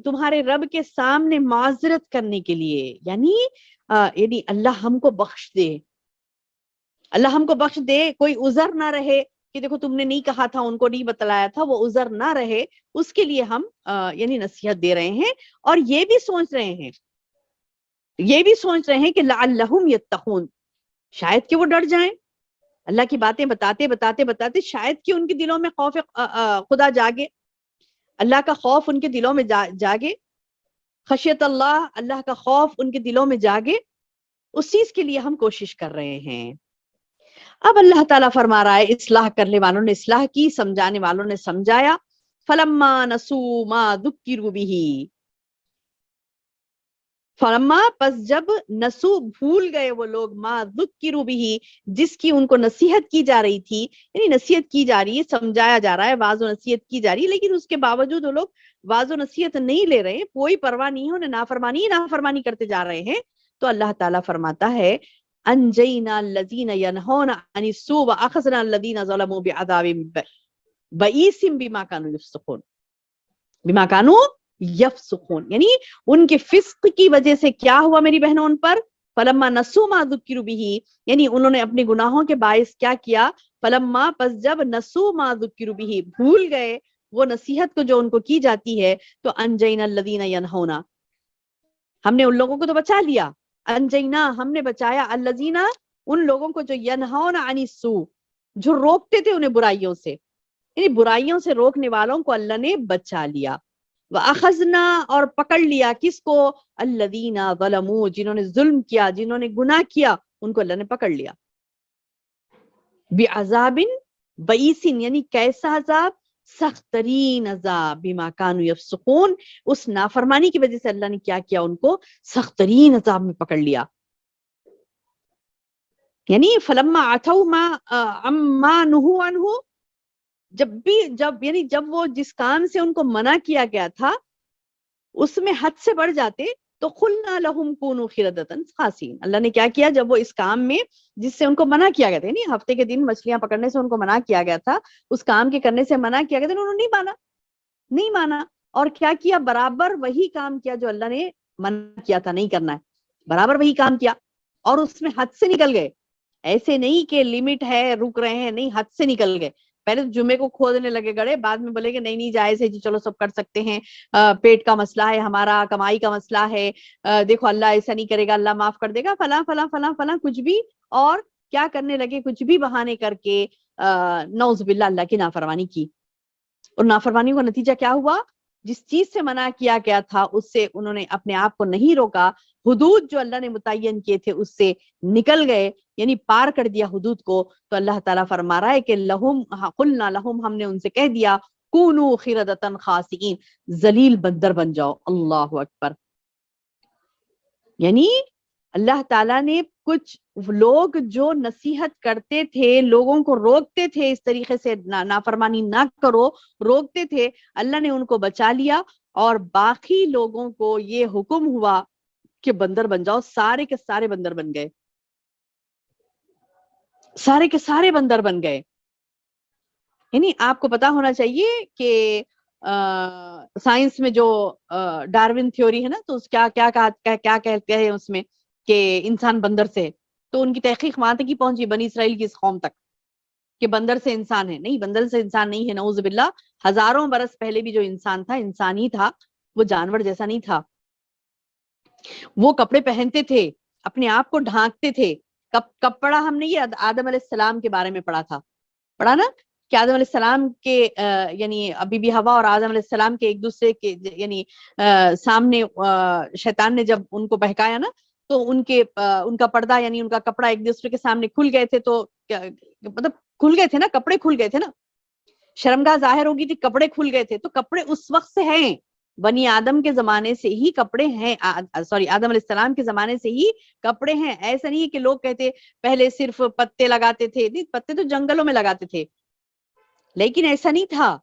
تمہارے رب کے سامنے معذرت کرنے کے لیے، یعنی اللہ ہم کو بخش دے، اللہ ہم کو بخش دے، کوئی عذر نہ رہے کہ دیکھو تم نے نہیں کہا تھا، ان کو نہیں بتلایا تھا، وہ عذر نہ رہے، اس کے لیے ہم یعنی نصیحت دے رہے ہیں، اور یہ بھی سوچ رہے ہیں کہ لعلہم یتقون، شاید کہ وہ ڈر جائیں، اللہ کی باتیں بتاتے شاید کہ ان کے دلوں میں خوف خدا جاگے، اللہ کا خوف ان کے دلوں میں جاگے، خشیت اللہ، اللہ کا خوف ان کے دلوں میں جاگے، اس چیز کے لیے ہم کوشش کر رہے ہیں۔ اب اللہ تعالیٰ فرما رہا ہے، اصلاح کرنے والوں نے اصلاح کی، سمجھانے والوں نے سمجھایا، فلما نسوا ما ذکروا به، فلما، پس جب، نسو، بھول گئے وہ لوگ، ما ذکروا به، جس کی ان کو نصیحت کی جا رہی تھی، یعنی نصیحت کی جا رہی ہے، سمجھایا جا رہا ہے، واعظ و نصیحت کی جا رہی ہے، لیکن اس کے باوجود وہ لوگ واعظ و نصیحت نہیں لے رہے، کوئی پرواہ نہیں ہے، انہیں نافرمانی کرتے جا رہے ہیں، تو اللہ تعالیٰ فرماتا ہے، انجینا الذین ینہون عن السوء واخذنا الذین ظلموا بعذاب بئیس بما کانوا یفسقون، یعنی ان کے فسق کی وجہ سے کیا ہوا میری بہنوں ان پر، فلما نسوا ما ذکروا به، یعنی انہوں نے اپنے گناہوں کے باعث کیا کیا، فلما، پس جب، نسوا ما ذکروا به، بھول گئے وہ نصیحت کو جو ان کو کی جاتی ہے، تو انجینا الذین ینہون، ہم نے ان لوگوں کو تو بچا لیا، انجینا، ہم نے بچایا، الذین، ان لوگوں کو جو ینہون عن السوء، جو روکتے تھے انہیں برائیوں سے، یعنی برائیوں سے روکنے والوں کو اللہ نے بچا لیا، وَأَخَذْنَا، اور پکڑ لیا کس کو، الَّذِينَ ظَلَمُوا، جنہوں نے ظلم کیا، جنہوں نے گناہ کیا، ان کو اللہ نے پکڑ لیا، بِعَذَابٍ بَئِيسٍ، یعنی کیسا عذاب، سخت ترین عذاب، بِمَا كَانُوا يَفْسُقُونَ، اس نافرمانی کی وجہ سے اللہ نے کیا کیا، ان کو سخت ترین عذاب میں پکڑ لیا، یعنی فَلَمَّا عَتَوْا مَا عَمَّا نُهُوا عَنْهُ، جب وہ جس کام سے ان کو منع کیا گیا تھا اس میں حد سے بڑھ جاتے، تو قلنا لهم كونوا قردة خاسئين، اللہ نے کیا کیا، جب وہ اس کام میں جس سے ان کو منع کیا گیا تھا، یعنی ہفتے کے دن مچھلیاں پکڑنے سے ان کو منع کیا گیا تھا، اس کام کے کرنے سے منع کیا گیا تھا، انہوں نے نہیں مانا، اور کیا کیا، برابر وہی کام کیا جو اللہ نے منع کیا تھا نہیں کرنا ہے، برابر وہی کام کیا، اور اس میں حد سے نکل گئے، ایسے نہیں کہ لمٹ ہے رک رہے ہیں، نہیں، حد سے نکل گئے، پہلے تو جمعے کو کھودنے لگے گڑے، بعد میں بولے کہ نہیں جائز ہے جی، چلو سب کر سکتے ہیں، پیٹ کا مسئلہ ہے ہمارا، کمائی کا مسئلہ ہے، دیکھو اللہ ایسا نہیں کرے گا، اللہ معاف کر دے گا، فلاں فلاں فلاں فلاں کچھ بھی، اور کیا کرنے لگے، کچھ بھی بہانے کر کے نعوذ باللہ اللہ کی نافرمانی کی، اور نافرمانی کا نتیجہ کیا ہوا، جس چیز سے منع کیا گیا تھا اس سے انہوں نے اپنے آپ کو نہیں روکا، حدود جو اللہ نے متعین کیے تھے اس سے نکل گئے، یعنی پار کر دیا حدود کو، تو اللہ تعالیٰ فرما رہا ہے کہ لہم قلنا لہم، ہم نے ان سے کہہ دیا کونوا قردۃ خاسئین، ذلیل بندر بن جاؤ۔ اللہ اکبر۔ یعنی اللہ تعالیٰ نے کچھ لوگ جو نصیحت کرتے تھے، لوگوں کو روکتے تھے اس طریقے سے نافرمانی نہ کرو، روکتے تھے، اللہ نے ان کو بچا لیا، اور باقی لوگوں کو یہ حکم ہوا کہ بندر بن جاؤ، سارے کے سارے بندر بن گئے، سارے کے سارے بندر بن گئے۔ یعنی آپ کو پتا ہونا چاہیے کہ سائنس میں جو ڈارون تھیوری ہے نا، تو کیا کیا کیا کہتے ہیں اس میں کہ انسان بندر سے، تو ان کی تحقیق وہاں تک ہی پہنچی، بنی اسرائیل کی اس قوم تک، کہ بندر سے انسان ہے۔ نہیں، بندر سے انسان نہیں ہے، نعوذ باللہ۔ ہزاروں برس پہلے بھی جو انسان تھا، انسان ہی تھا، وہ جانور جیسا نہیں تھا۔ وہ کپڑے پہنتے تھے، اپنے آپ کو ڈھانکتے تھے۔ کپڑا ہم نے یہ آدم علیہ السلام کے بارے میں پڑھا نا کہ آدم علیہ السلام کے یعنی بی بی حوا اور آدم علیہ السلام کے ایک دوسرے کے یعنی سامنے شیطان نے جب ان کو بہکایا نا، تو ان کا پردہ یعنی ان کا کپڑا ایک دوسرے کے سامنے کھل گئے تھے، تو مطلب کھل گئے تھے نا، کپڑے کھل گئے تھے نا، شرمگاہ ظاہر ہوگی تھی، کپڑے کھل گئے تھے، تو کپڑے اس وقت سے ہیں، بنی آدم کے زمانے سے ہی کپڑے ہیں، سوری آدم علیہ السلام کے زمانے سے ہی کپڑے ہیں۔ ایسا نہیں ہے کہ لوگ کہتے پہلے صرف پتے لگاتے تھے، نہیں، پتے تو جنگلوں میں لگاتے تھے، لیکن ایسا نہیں تھا،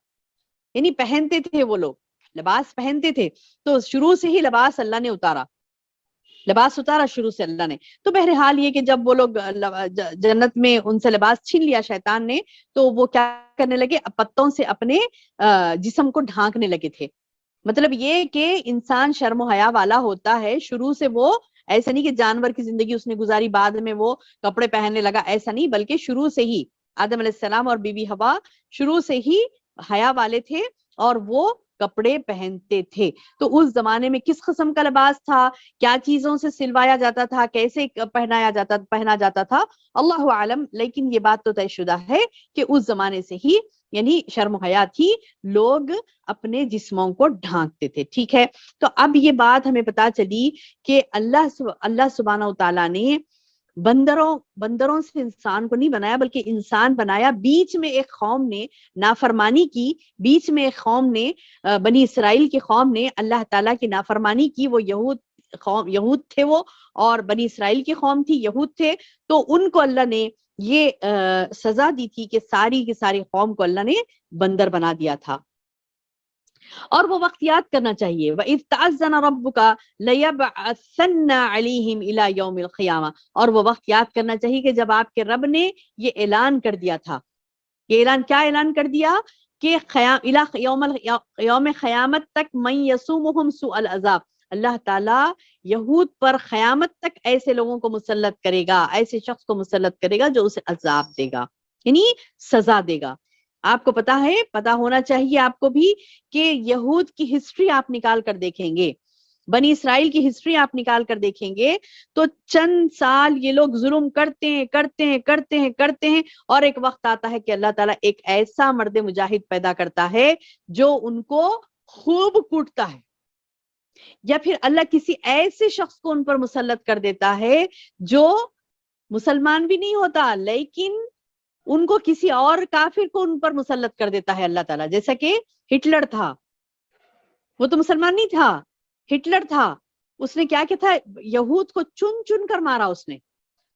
یعنی پہنتے تھے، وہ لوگ لباس پہنتے تھے، تو شروع سے ہی لباس اللہ نے اتارا شروع سے اللہ نے۔ تو بہرحال یہ کہ جب وہ لوگ جنت میں ان سے لباس چھین لیا شیطان نے، تو وہ کیا کرنے لگے، پتوں سے اپنے جسم کو ڈھانکنے لگے تھے۔ مطلب یہ کہ انسان شرم و حیا والا ہوتا ہے شروع سے، وہ ایسا نہیں کہ جانور کی زندگی اس نے گزاری بعد میں وہ کپڑے پہننے لگا، ایسا نہیں، بلکہ شروع سے ہی آدم علیہ السلام اور بی بی حوا شروع سے ہی حیا والے تھے، اور وہ کپڑے پہنتے تھے۔ تو اس زمانے میں کس قسم کا لباس تھا، کیا چیزوں سے سلوایا جاتا تھا، کیسے پہنا جاتا تھا، اللہ عالم، لیکن یہ بات تو طے شدہ ہے کہ اس زمانے سے ہی یعنی شرم و حیا تھی، لوگ اپنے جسموں کو ڈھانکتے تھے۔ ٹھیک ہے، تو اب یہ بات ہمیں پتا چلی کہ اللہ سبحانہ و تعالیٰ نے بندروں سے انسان کو نہیں بنایا، بلکہ انسان بنایا۔ بیچ میں ایک قوم نے نافرمانی کی، بیچ میں ایک قوم نے بنی اسرائیل کی قوم نے اللہ تعالیٰ کی نافرمانی کی، وہ یہود تھے وہ، اور بنی اسرائیل کی قوم تھی، یہود تھے، تو ان کو اللہ نے یہ سزا دی تھی کہ ساری کی ساری قوم کو اللہ نے بندر بنا دیا تھا۔ اور وہ وقت یاد کرنا چاہیے، وَإِذْ تَأَذَّنَ رَبُّكَ لَيَبْعَثَنَّ عَلَيْهِمْ إِلَى يَوْمِ الْقِيَامَةِ، اور وہ وقت یاد کرنا چاہیے کہ جب آپ کے رب نے یہ اعلان کر دیا تھا۔ یہ اعلان کیا اعلان کر دیا کہ یوم قیامت تک من یسومہم سوء العذاب، اللہ تعالیٰ یہود پر قیامت تک ایسے لوگوں کو مسلط کرے گا، ایسے شخص کو مسلط کرے گا جو اسے عذاب دے گا، یعنی سزا دے گا۔ آپ کو پتا ہے، پتا ہونا چاہیے آپ کو بھی کہ یہود کی ہسٹری آپ نکال کر دیکھیں گے، بنی اسرائیل کی ہسٹری آپ نکال کر دیکھیں گے، تو چند سال یہ لوگ ظلم کرتے ہیں، اور ایک وقت آتا ہے کہ اللہ تعالیٰ ایک ایسا مرد مجاہد پیدا کرتا ہے جو ان کو خوب کوٹتا ہے، یا پھر اللہ کسی ایسے شخص کو ان پر مسلط کر دیتا ہے جو مسلمان بھی نہیں ہوتا، لیکن ان کو کسی اور کافر کو ان پر مسلط کر دیتا ہے اللہ تعالیٰ، جیسا کہ ہٹلر تھا، وہ تو مسلمان نہیں تھا، ہٹلر تھا، اس نے کیا تھا، یہود کو چن چن کر مارا اس نے۔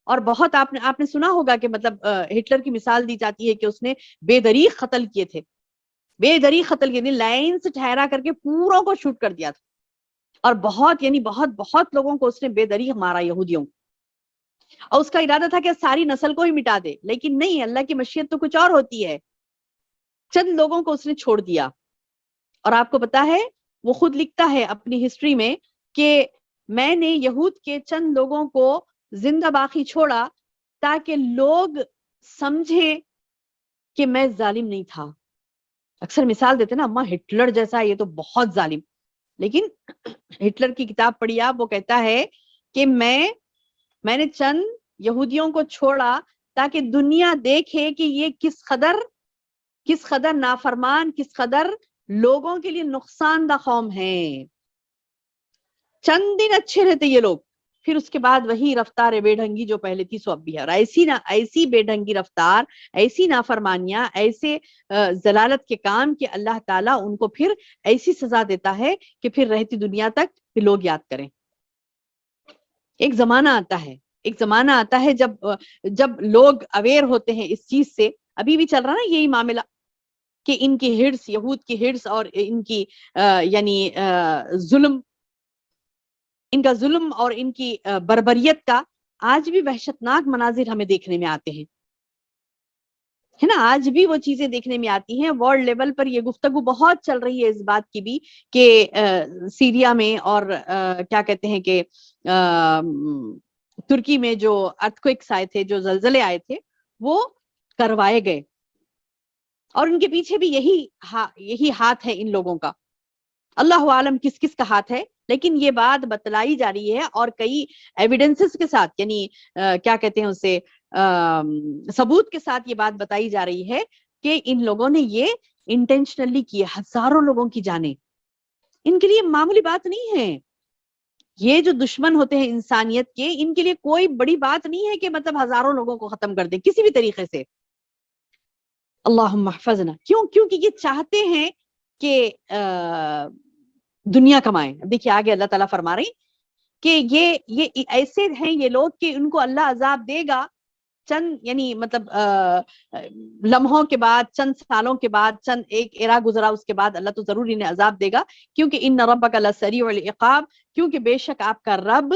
اور بہت آپ نے سنا ہوگا کہ مطلب ہٹلر کی مثال دی جاتی ہے کہ اس نے بے دریغ قتل کیے تھے، بے دریغ قتل کیے تھے، لائن سے ٹھہرا کر کے پوروں کو شوٹ کر دیا تھا، اور بہت لوگوں کو اس نے بے دریغ مارا، یہودیوں، اور اس کا ارادہ تھا کہ ساری نسل کو ہی مٹا دے، لیکن نہیں، اللہ کی مشیت تو کچھ اور ہوتی ہے، چند لوگوں کو اس نے چھوڑ دیا۔ اور آپ کو پتا ہے، وہ خود لکھتا ہے اپنی ہسٹری میں کہ میں نے یہود کے چند لوگوں کو زندہ باقی چھوڑا تاکہ لوگ سمجھے کہ میں ظالم نہیں تھا۔ اکثر مثال دیتے نا، اما ہٹلر جیسا یہ تو بہت ظالم، لیکن ہٹلر کی کتاب پڑھی آپ، وہ کہتا ہے کہ میں نے چند یہودیوں کو چھوڑا تاکہ دنیا دیکھے کہ یہ کس قدر نافرمان، کس قدر لوگوں کے لیے نقصان دہ قوم ہیں. چند دن اچھے رہتے یہ لوگ، پھر اس کے بعد وہی رفتار بے ڈھنگی جو پہلے تھی سو اب بھی ہے. اور ایسی بے ڈھنگی رفتار، ایسی نافرمانیاں، ایسے ضلالت کے کام کہ اللہ تعالیٰ ان کو پھر ایسی سزا دیتا ہے کہ پھر رہتی دنیا تک پھر لوگ یاد کریں. ایک زمانہ آتا ہے جب لوگ اویئر ہوتے ہیں اس چیز سے. ابھی بھی چل رہا نا یہی معاملہ کہ ان کی ہرس، یہود کی ہرس اور ان کی یعنی ظلم، ان کا ظلم اور ان کی بربریت کا آج بھی وحشتناک مناظر ہمیں دیکھنے میں آتے ہیں، ہے نا. آج بھی وہ چیزیں دیکھنے میں آتی ہیں. ورلڈ لیول پر یہ گفتگو بہت چل رہی ہے اس بات کی بھی کہ سیریا میں اور کیا کہتے ہیں کہ ترکی میں جو ارتھکویکس آئے تھے، جو زلزلے آئے تھے، وہ کروائے گئے، اور ان کے پیچھے بھی یہی ہاتھ ہے ان لوگوں کا. اللہ عالم کس کس کا ہاتھ ہے، لیکن یہ بات بتلائی جا رہی ہے اور کئی ایویڈنسز کے ساتھ، یعنی کیا کہتے ہیں اسے، ثبوت کے ساتھ یہ بات بتائی جا رہی ہے کہ ان لوگوں نے یہ انٹینشنلی کیے. ہزاروں لوگوں کی جانیں ان کے لیے معمولی بات نہیں ہے. یہ جو دشمن ہوتے ہیں انسانیت کے، ان کے لیے کوئی بڑی بات نہیں ہے کہ مطلب ہزاروں لوگوں کو ختم کر دیں کسی بھی طریقے سے. اللہم احفظنا. کیونکہ یہ چاہتے ہیں کہ دنیا کمائیں. دیکھیے آگے اللہ تعالیٰ فرما رہے ہیں کہ یہ ایسے ہیں یہ لوگ کہ ان کو اللہ عذاب دے گا چند، یعنی مطلب لمحوں کے بعد، چند سالوں کے بعد، چند ایک ایرا گزرا اس کے بعد اللہ تو ضرور انہیں عذاب دے گا. کیونکہ ان ربک لسریع العقاب، کیونکہ بے شک آپ کا رب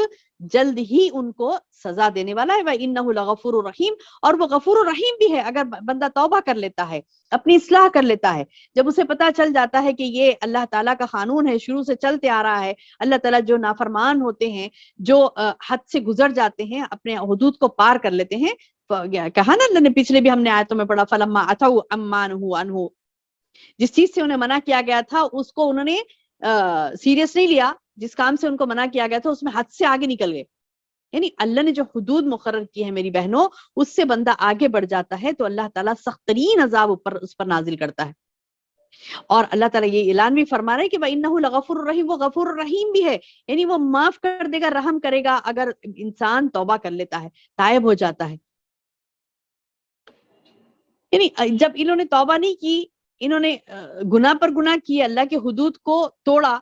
جلد ہی ان کو سزا دینے والا ہے. وَإِنَّهُ لَغَفُورٌ رَحِيمٌ، اور وہ غفور الرحیم بھی ہے. اگر بندہ توبہ کر لیتا ہے، اپنی اصلاح کر لیتا ہے، جب اسے پتہ چل جاتا ہے کہ یہ اللہ تعالیٰ کا قانون ہے، شروع سے چلتے آ رہا ہے. اللہ تعالیٰ جو نافرمان ہوتے ہیں، جو حد سے گزر جاتے ہیں، اپنے حدود کو پار کر لیتے ہیں، کہا نا اللہ نے، پچھلے بھی ہم نے آیتوں میں پڑھا، فَلَمَّا أَتَوْا عَمَّا نُهُوا عَنْهُ، جس چیز سے انہیں منع کیا گیا تھا اس کو انہوں نے سیریس نہیں لیا. جس کام سے ان کو منع کیا گیا تھا اس میں حد سے آگے نکل گئے. یعنی اللہ نے جو حدود مقرر کی ہے میری بہنوں، اس سے بندہ آگے بڑھ جاتا ہے تو اللہ تعالیٰ سخت ترین عذاب اس پر نازل کرتا ہے. اور اللہ تعالیٰ یہ اعلان بھی فرما رہا ہے کہ وَإِنَّهُ لَغَفُورٌ رَحِيمٌ، وہ غفور الرحیم بھی ہے. یعنی وہ معاف کر دے گا، رحم کرے گا اگر انسان توبہ کر لیتا ہے، تائب ہو جاتا ہے. یعنی جب انہوں نے توبہ نہیں کی، انہوں نے گناہ پر گناہ کیے، اللہ کے حدود کو توڑا،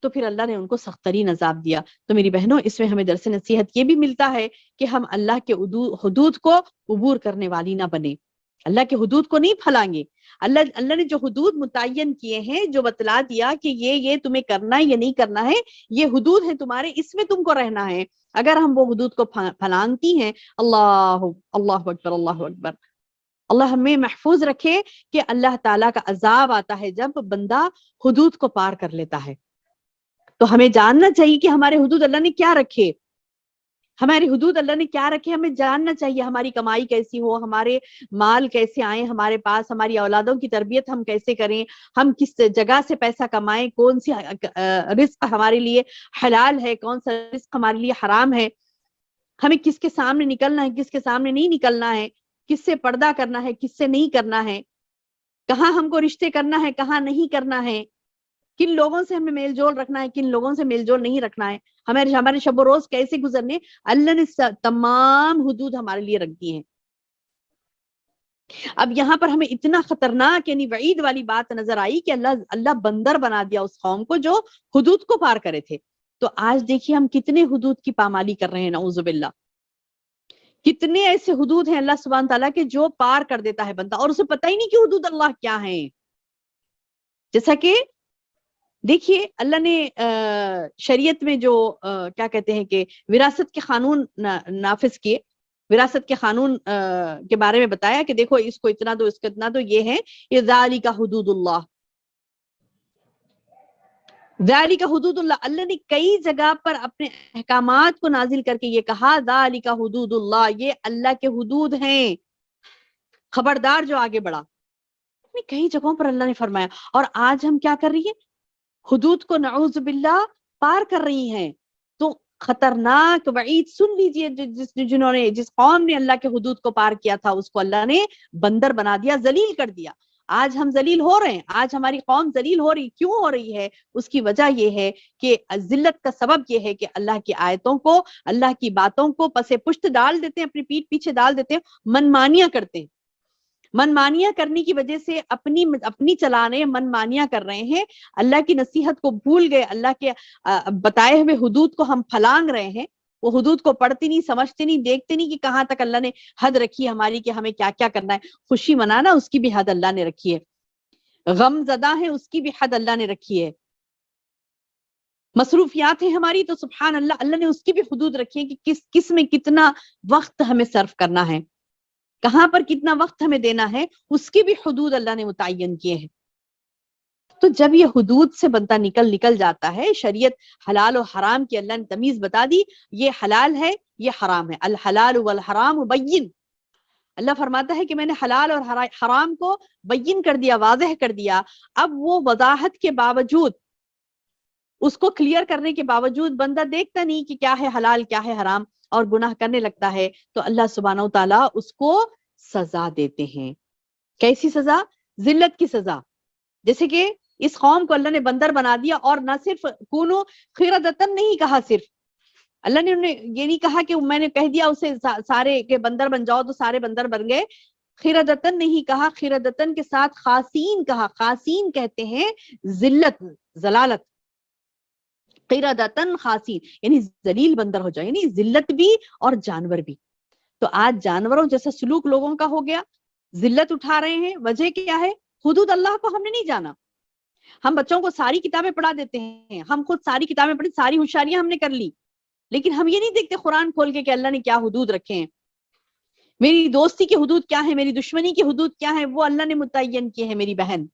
تو پھر اللہ نے ان کو سخت ترین عذاب دیا. تو میری بہنوں، اس میں ہمیں درس نصیحت یہ بھی ملتا ہے کہ ہم اللہ کے حدود کو عبور کرنے والی نہ بنے، اللہ کے حدود کو نہیں پھلائیں گے. اللہ نے جو حدود متعین کیے ہیں، جو بتلا دیا کہ یہ تمہیں کرنا ہے، یہ نہیں کرنا ہے، یہ حدود ہیں تمہارے، اس میں تم کو رہنا ہے. اگر ہم وہ حدود کو پھلانگتی ہیں، اللہ اکبر، اللہ اکبر، اللہ ہمیں محفوظ رکھے کہ اللہ تعالیٰ کا عذاب آتا ہے جب بندہ حدود کو پار کر لیتا ہے. تو ہمیں جاننا چاہیے کہ ہمارے حدود اللہ نے کیا رکھے، ہمارے حدود اللہ نے کیا رکھے. ہمیں جاننا چاہیے ہماری کمائی کیسی ہو، ہمارے مال کیسے آئیں ہمارے پاس، ہماری اولادوں کی تربیت ہم کیسے کریں، ہم کس جگہ سے پیسہ کمائیں، کون سی رزق ہمارے لیے حلال ہے، کون سا رزق ہمارے لیے حرام ہے، ہمیں کس کے سامنے نکلنا ہے، کس کے سامنے نہیں نکلنا ہے، کس سے پردہ کرنا ہے، کس سے نہیں کرنا ہے، کہاں ہم کو رشتے کرنا ہے، کہاں نہیں کرنا ہے، کن لوگوں سے ہمیں میل جول رکھنا ہے، کن لوگوں سے میل جول نہیں رکھنا ہے، ہمارے شب و روز کیسے گزرنے. اللہ نے تمام حدود ہمارے لیے رکھ دی ہیں. اب یہاں پر ہمیں اتنا خطرناک یعنی وعید والی بات نظر آئی کہ اللہ بندر بنا دیا اس قوم کو جو حدود کو پار کرے تھے. تو آج دیکھیے ہم کتنے حدود کی پامالی کر رہے ہیں، نعوذ باللہ. کتنے ایسے حدود ہیں اللہ سبحانہ تعالیٰ کے جو پار کر دیتا ہے بندہ، اور اسے پتہ ہی نہیں کہ حدود اللہ کیا ہیں. جیسا کہ دیکھیے اللہ نے شریعت میں جو کیا کہتے ہیں کہ وراثت کے قانون نافذ کیے، وراثت کے قانون کے بارے میں بتایا کہ دیکھو اس کو اتنا دو، اس کو اتنا دو، یہ ہے یہ ذالک حدود اللہ، ذالک حدود اللہ. اللہ نے کئی جگہ پر اپنے احکامات کو نازل کر کے یہ کہا ذالک حدود اللہ، یہ اللہ کے حدود ہیں، خبردار جو آگے بڑھا. کئی جگہوں پر اللہ نے فرمایا. اور آج ہم کیا کر رہی ہیں، حدود کو نعوذ باللہ پار کر رہی ہیں. تو خطرناک وعید سن لیجئے، جس قوم نے اللہ کے حدود کو پار کیا تھا اس کو اللہ نے بندر بنا دیا، ذلیل کر دیا. آج ہم ذلیل ہو رہے ہیں، آج ہماری قوم ذلیل ہو رہی، کیوں ہو رہی ہے؟ اس کی وجہ یہ ہے کہ ذلت کا سبب یہ ہے کہ اللہ کی آیتوں کو، اللہ کی باتوں کو پس پشت ڈال دیتے ہیں، اپنی پیٹھ پیچھے ڈال دیتے ہیں، منمانیاں کرتے ہیں. منمانیاں کرنے کی وجہ سے اپنی چلا رہے ہیں، منمانیاں کر رہے ہیں، اللہ کی نصیحت کو بھول گئے، اللہ کے بتائے ہوئے حدود کو ہم پھلانگ رہے ہیں. وہ حدود کو پڑھتے نہیں، سمجھتے نہیں، دیکھتے نہیں کہ کہاں تک اللہ نے حد رکھی ہے ہماری کہ ہمیں کیا کیا کرنا ہے. خوشی منانا اس کی بھی حد اللہ نے رکھی ہے، غم زدہ ہے اس کی بھی حد اللہ نے رکھی ہے. مصروفیات ہیں ہماری تو سبحان اللہ، اللہ نے اس کی بھی حدود رکھی ہے کہ کس میں کتنا وقت ہمیں صرف کرنا ہے، کہاں پر کتنا وقت ہمیں دینا ہے، اس کی بھی حدود اللہ نے متعین کیے ہیں. تو جب یہ حدود سے بندہ نکل جاتا ہے، شریعت حلال و حرام کی اللہ نے تمیز بتا دی، یہ حلال ہے یہ حرام ہے، الحلال والحرام بین. اللہ فرماتا ہے کہ میں نے حلال اور حرام کو بین کر دیا، واضح کر دیا. اب وہ وضاحت کے باوجود، اس کو کلیئر کرنے کے باوجود بندہ دیکھتا نہیں کہ کیا ہے حلال کیا ہے حرام اور گناہ کرنے لگتا ہے، تو اللہ سبحانہ وتعالیٰ اس کو سزا دیتے ہیں. کیسی سزا؟ ذلت کی سزا. جیسے کہ اس قوم کو اللہ نے بندر بنا دیا، اور نہ صرف کونو خیردتن نہیں کہا، صرف اللہ نے انہیں یہ نہیں کہا کہ میں نے کہہ دیا اسے سارے کے بندر بن جاؤ تو سارے بندر بن گئے. خیردتن نہیں کہا، خیردتن کے ساتھ خاصین کہا. خاصین کہتے ہیں ذلت، ذلالت. قردتن خاصین یعنی ذلیل بندر ہو جائے، یعنی ذلت بھی اور جانور بھی. تو آج جانوروں جیسا سلوک لوگوں کا ہو گیا، ذلت اٹھا رہے ہیں. وجہ کیا ہے؟ حدود اللہ کو ہم نے نہیں جانا. ہم بچوں کو ساری کتابیں پڑھا دیتے ہیں، ہم خود ساری کتابیں پڑھی، ساری ہوشیاریاں ہم نے کر لی، لیکن ہم یہ نہیں دیکھتے قرآن کھول کے کہ اللہ نے کیا حدود رکھے ہیں. میری دوستی کی حدود کیا ہے، میری دشمنی کی حدود کیا ہے، وہ اللہ نے متعین کیے ہیں. میری بہن،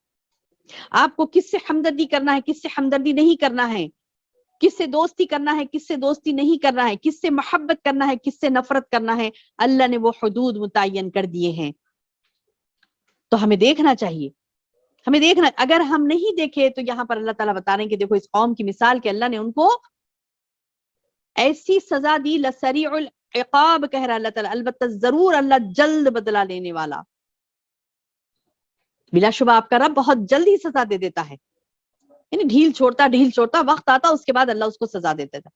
آپ کو کس سے ہمدردی کرنا ہے، کس سے ہمدردی نہیں کرنا ہے، کس سے دوستی کرنا ہے، کس سے دوستی نہیں کرنا ہے، کس سے محبت کرنا ہے، کس سے نفرت کرنا ہے، اللہ نے وہ حدود متعین کر دیے ہیں. تو ہمیں دیکھنا چاہیے، ہمیں دیکھنا. اگر ہم نہیں دیکھے تو یہاں پر اللہ تعالیٰ بتا رہے ہیں کہ دیکھو اس قوم کی مثال کہ اللہ نے ان کو ایسی سزا دی، لسریع العقاب کہہ رہا اللہ تعالیٰ، البتہ ضرور اللہ جلد بدلہ لینے والا. بلا شبہ آپ کا رب بہت جلد ہی سزا دے دیتا ہے، یعنی ڈھیل چھوڑتا وقت آتا، اس کے بعد اللہ اس کو سزا دیتا تھا.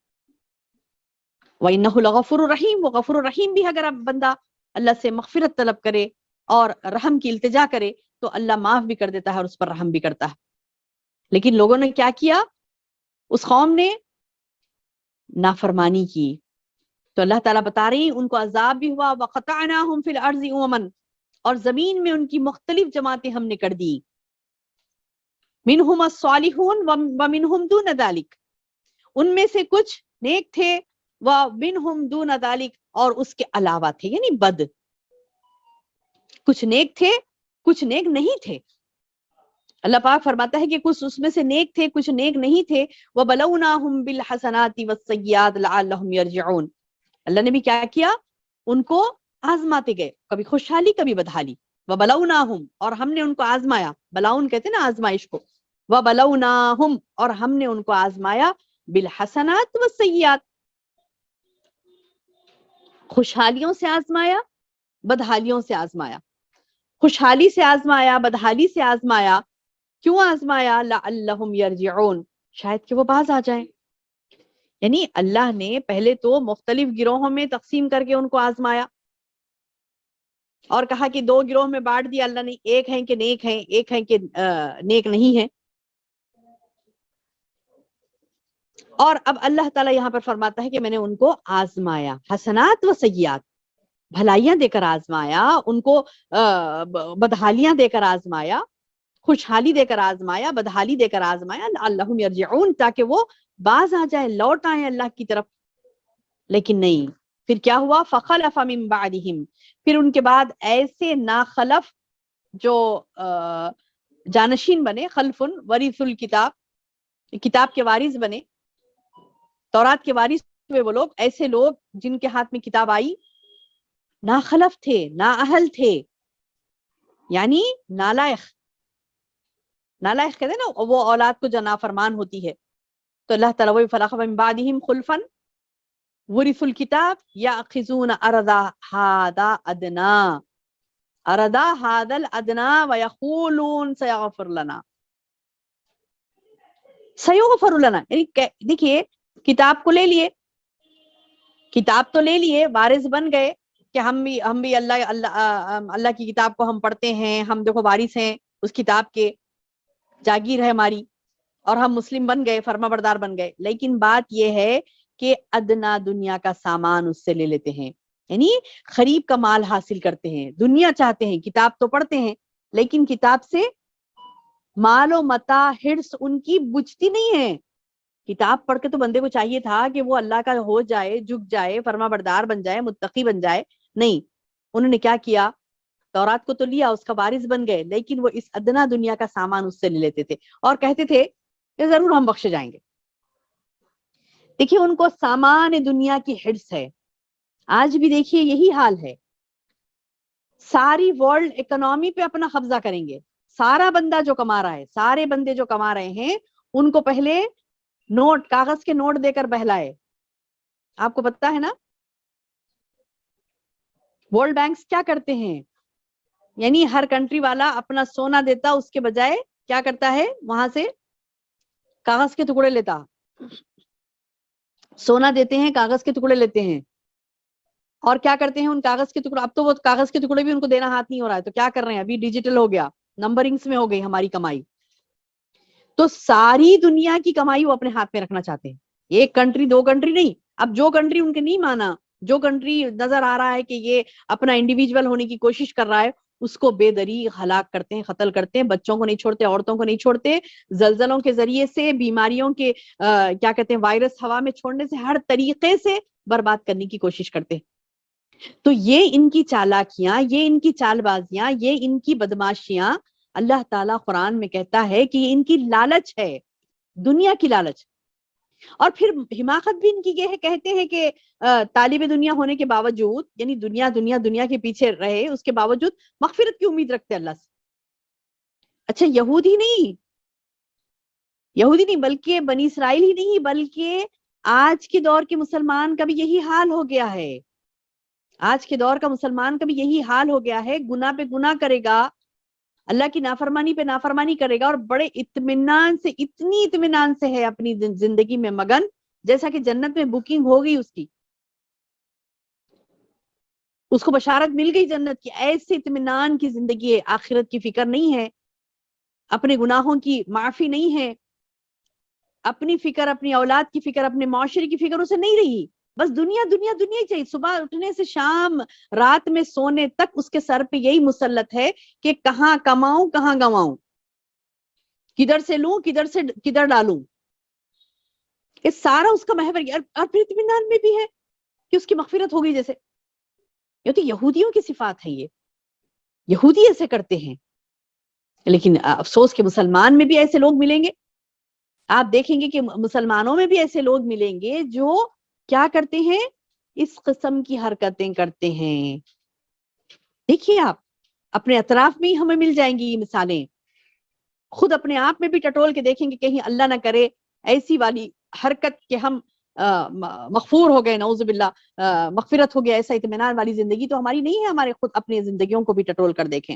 وَإِنَّهُ لَغَفُورٌ رَحِيمٌ، وہ غفور الرحیم بھی. اگر اب بندہ اللہ سے مغفرت طلب کرے اور رحم کی التجا کرے تو اللہ معاف بھی کر دیتا ہے اور اس پر رحم بھی کرتا ہے. لیکن لوگوں نے کیا کیا؟ اس قوم نے نافرمانی کی. تو اللہ تعالیٰ بتا رہی ان کو عذاب بھی ہوا. وَقَطَعْنَاهُمْ فِي الْأَرْضِ أُمَمًا، اور زمین میں ان کی مختلف جماعتیں ہم نے کر دی. مِنْهُمُ الصَّالِحُونَ وَمِنْهُمْ دُونَ ذَلِكَ، ان میں سے کچھ نیک تھے، وَمِنْهُمْ دُونَ ذَلِكَ، اور اس کے علاوہ تھے، یعنی بد. کچھ نیک تھے، کچھ نیک نہیں تھے. اللہ پاک فرماتا ہے کہ کچھ اس میں سے نیک تھے، کچھ نیک نہیں تھے. وَبَلَوْنَاهُمْ بِالْحَسَنَاتِ وَالسَّيِّئَاتِ لَعَلَّهُمْ يَرْجِعُونَ، اللہ نے بھی کیا ان کو آزماتے گئے، کبھی خوشحالی کبھی بدحالی. وَبَلَوْنَاهُمْ، اور ہم نے ان کو آزمایا. بلاؤن کہتے ہیں نا آزمائش کو. وَبَلَوْنَاهُمْ، اور ہم نے ان کو آزمایا. بِالْحَسَنَاتِ وَالسَّيِّئَاتِ، خوشحالیوں سے آزمایا، بدحالیوں سے آزمایا. خوشحالی سے آزمایا، بدحالی سے آزمایا. کیوں آزمایا؟ لَعَلَّهُمْ يَرْجِعُونَ، شاید کہ وہ باز آ جائیں. یعنی اللہ نے پہلے تو مختلف گروہوں میں تقسیم کر کے ان کو آزمایا اور کہا کہ دو گروہ میں بانٹ دیا اللہ نے، ایک ہیں کہ نیک ہیں، ایک ہیں کہ نیک نہیں ہیں. اور اب اللہ تعالیٰ یہاں پر فرماتا ہے کہ میں نے ان کو آزمایا، حسنات و سیئات، بھلائیاں دے کر آزمایا، ان کو بدحالیاں دے کر آزمایا، خوشحالی دے کر آزمایا، بدحالی دے کر آزمایا. اللہم یرجعون، تاکہ وہ باز آ جائیں، لوٹ آئیں اللہ کی طرف. لیکن نہیں، پھر کیا ہوا؟ فخلف من بعدہم، پھر ان کے بعد ایسے ناخلف جو جانشین بنے، خلف ورث الکتاب، کتاب کے وارث بنے، تورات کے وارث ہوئے وہ لوگ، ایسے لوگ جن کے ہاتھ میں کتاب آئی ناخلف تھے، نااہل تھے، یعنی نالائق. نالائق کہتے ہیں نا وہ اولاد کو جو نافرمان ہوتی ہے. تو اللہ تعالیٰ وہی فخلف من بعدہم خلفا ورثوا الکتاب یاخذون عرض ھذا ادنی، اردا ہادل ادنا ویقولون سیغفر لنا سیغفر لنا، یعنی دیکھیے کتاب کو لے لیے، کتاب تو لے لیے، وارث بن گئے کہ ہم بھی اللہ کی کتاب کو ہم پڑھتے ہیں، ہم دیکھو وارث ہیں اس کتاب کے، جاگیر ہے ہماری، اور ہم مسلم بن گئے، فرما بردار بن گئے. لیکن بات یہ ہے کہ ادنا دنیا کا سامان اس سے لے لیتے ہیں، یعنی خریب کا مال حاصل کرتے ہیں، دنیا چاہتے ہیں، کتاب تو پڑھتے ہیں لیکن کتاب سے مال و متا ہرس ان کی بجھتی نہیں ہے. کتاب پڑھ کے تو بندے کو چاہیے تھا کہ وہ اللہ کا ہو جائے، جھک جائے، فرما بردار بن جائے، متقی بن جائے. نہیں، انہوں نے کیا کیا، تورات کو تو لیا، اس کا وارث بن گئے، لیکن وہ اس ادنا دنیا کا سامان اس سے لے لیتے تھے اور کہتے تھے کہ ضرور ہم بخشے جائیں گے. دیکھیے ان کو سامان دنیا کی ہرس ہے. آج بھی دیکھیے یہی حال ہے، ساری ورلڈ اکنامی پہ اپنا قبضہ کریں گے. سارا بندہ جو کما رہا ہے، سارے بندے جو کما رہے ہیں، ان کو پہلے نوٹ، کاغذ کے نوٹ دے کر بہلائے. آپ کو پتا ہے نا ورلڈ بینکس کیا کرتے ہیں، یعنی ہر کنٹری والا اپنا سونا دیتا، اس کے بجائے کیا کرتا ہے، وہاں سے کاغذ کے ٹکڑے لیتا. سونا دیتے ہیں، کاغذ کے ٹکڑے لیتے ہیں، اور کیا کرتے ہیں ان کاغذ کے ٹکڑے، اب تو وہ کاغذ کے ٹکڑے بھی ان کو دینا ہاتھ نہیں ہو رہا ہے، تو کیا کر رہے ہیں، ابھی ڈیجیٹل ہو گیا، نمبرنگز میں ہو گئی ہماری کمائی. تو ساری دنیا کی کمائی وہ اپنے ہاتھ میں رکھنا چاہتے ہیں. ایک کنٹری، دو کنٹری نہیں. اب جو کنٹری ان کے نہیں مانا، جو کنٹری نظر آ رہا ہے کہ یہ اپنا انڈیویجول ہونے کی کوشش کر رہا ہے، اس کو بے دری ہلاک کرتے ہیں، قتل کرتے ہیں، بچوں کو نہیں چھوڑتے، عورتوں کو نہیں چھوڑتے، زلزلوں کے ذریعے سے، بیماریوں کے کیا کہتے ہیں، وائرس ہوا میں چھوڑنے سے، ہر طریقے سے برباد کرنے کی کوشش کرتے ہیں. تو یہ ان کی چالاکیاں، یہ ان کی چال بازیاں، یہ ان کی بدماشیاں، اللہ تعالیٰ قرآن میں کہتا ہے کہ یہ ان کی لالچ ہے، دنیا کی لالچ. اور پھر حماقت بھی ان کی یہ ہے، کہتے ہیں کہ طالب دنیا ہونے کے باوجود، یعنی دنیا دنیا دنیا کے پیچھے رہے، اس کے باوجود مغفرت کی امید رکھتے اللہ سے. اچھا یہودی نہیں بلکہ بنی اسرائیل ہی نہیں، بلکہ آج کے دور کے مسلمان کا بھی یہی حال ہو گیا ہے. آج کے دور کا مسلمان کا بھی یہی حال ہو گیا ہے، گناہ پہ گناہ کرے گا، اللہ کی نافرمانی پہ نافرمانی کرے گا، اور بڑے اطمینان سے، اتنی اطمینان سے ہے اپنی زندگی میں مگن، جیسا کہ جنت میں بکنگ ہو گئی اس کی، اس کو بشارت مل گئی جنت کی. ایسے اطمینان کی زندگی ہے، آخرت کی فکر نہیں ہے، اپنے گناہوں کی معافی نہیں ہے، اپنی فکر، اپنی اولاد کی فکر، اپنے معاشرے کی فکر اسے نہیں رہی. بس دنیا دنیا دنیا ہی چاہیے. صبح اٹھنے سے شام، رات میں سونے تک اس کے سر پہ یہی مسلط ہے کہ کہاں کماؤں، کہاں گواؤں، کدھر سے لوں، کدھر سے کدھر ڈالوں. یہ سارا اس کا محور. اور پھر اطمینان میں بھی ہے کہ اس کی مغفرت ہوگی. جیسے یہ تو یہودیوں کی صفات ہے، یہ یہودی ایسے کرتے ہیں. لیکن افسوس کہ مسلمان میں بھی ایسے لوگ ملیں گے. آپ دیکھیں گے کہ مسلمانوں میں بھی ایسے لوگ ملیں گے جو کیا کرتے ہیں، اس قسم کی حرکتیں کرتے ہیں. دیکھیے آپ اپنے اطراف میں ہی ہمیں مل جائیں گی یہ مثالیں. خود اپنے آپ میں بھی ٹٹول کے دیکھیں گے، کہیں اللہ نہ کرے ایسی والی حرکت کہ ہم مغفور ہو گئے، نعوذ باللہ، مغفرت ہو گیا، ایسا اطمینان والی زندگی تو ہماری نہیں ہے. ہمارے خود اپنی زندگیوں کو بھی ٹٹول کر دیکھیں.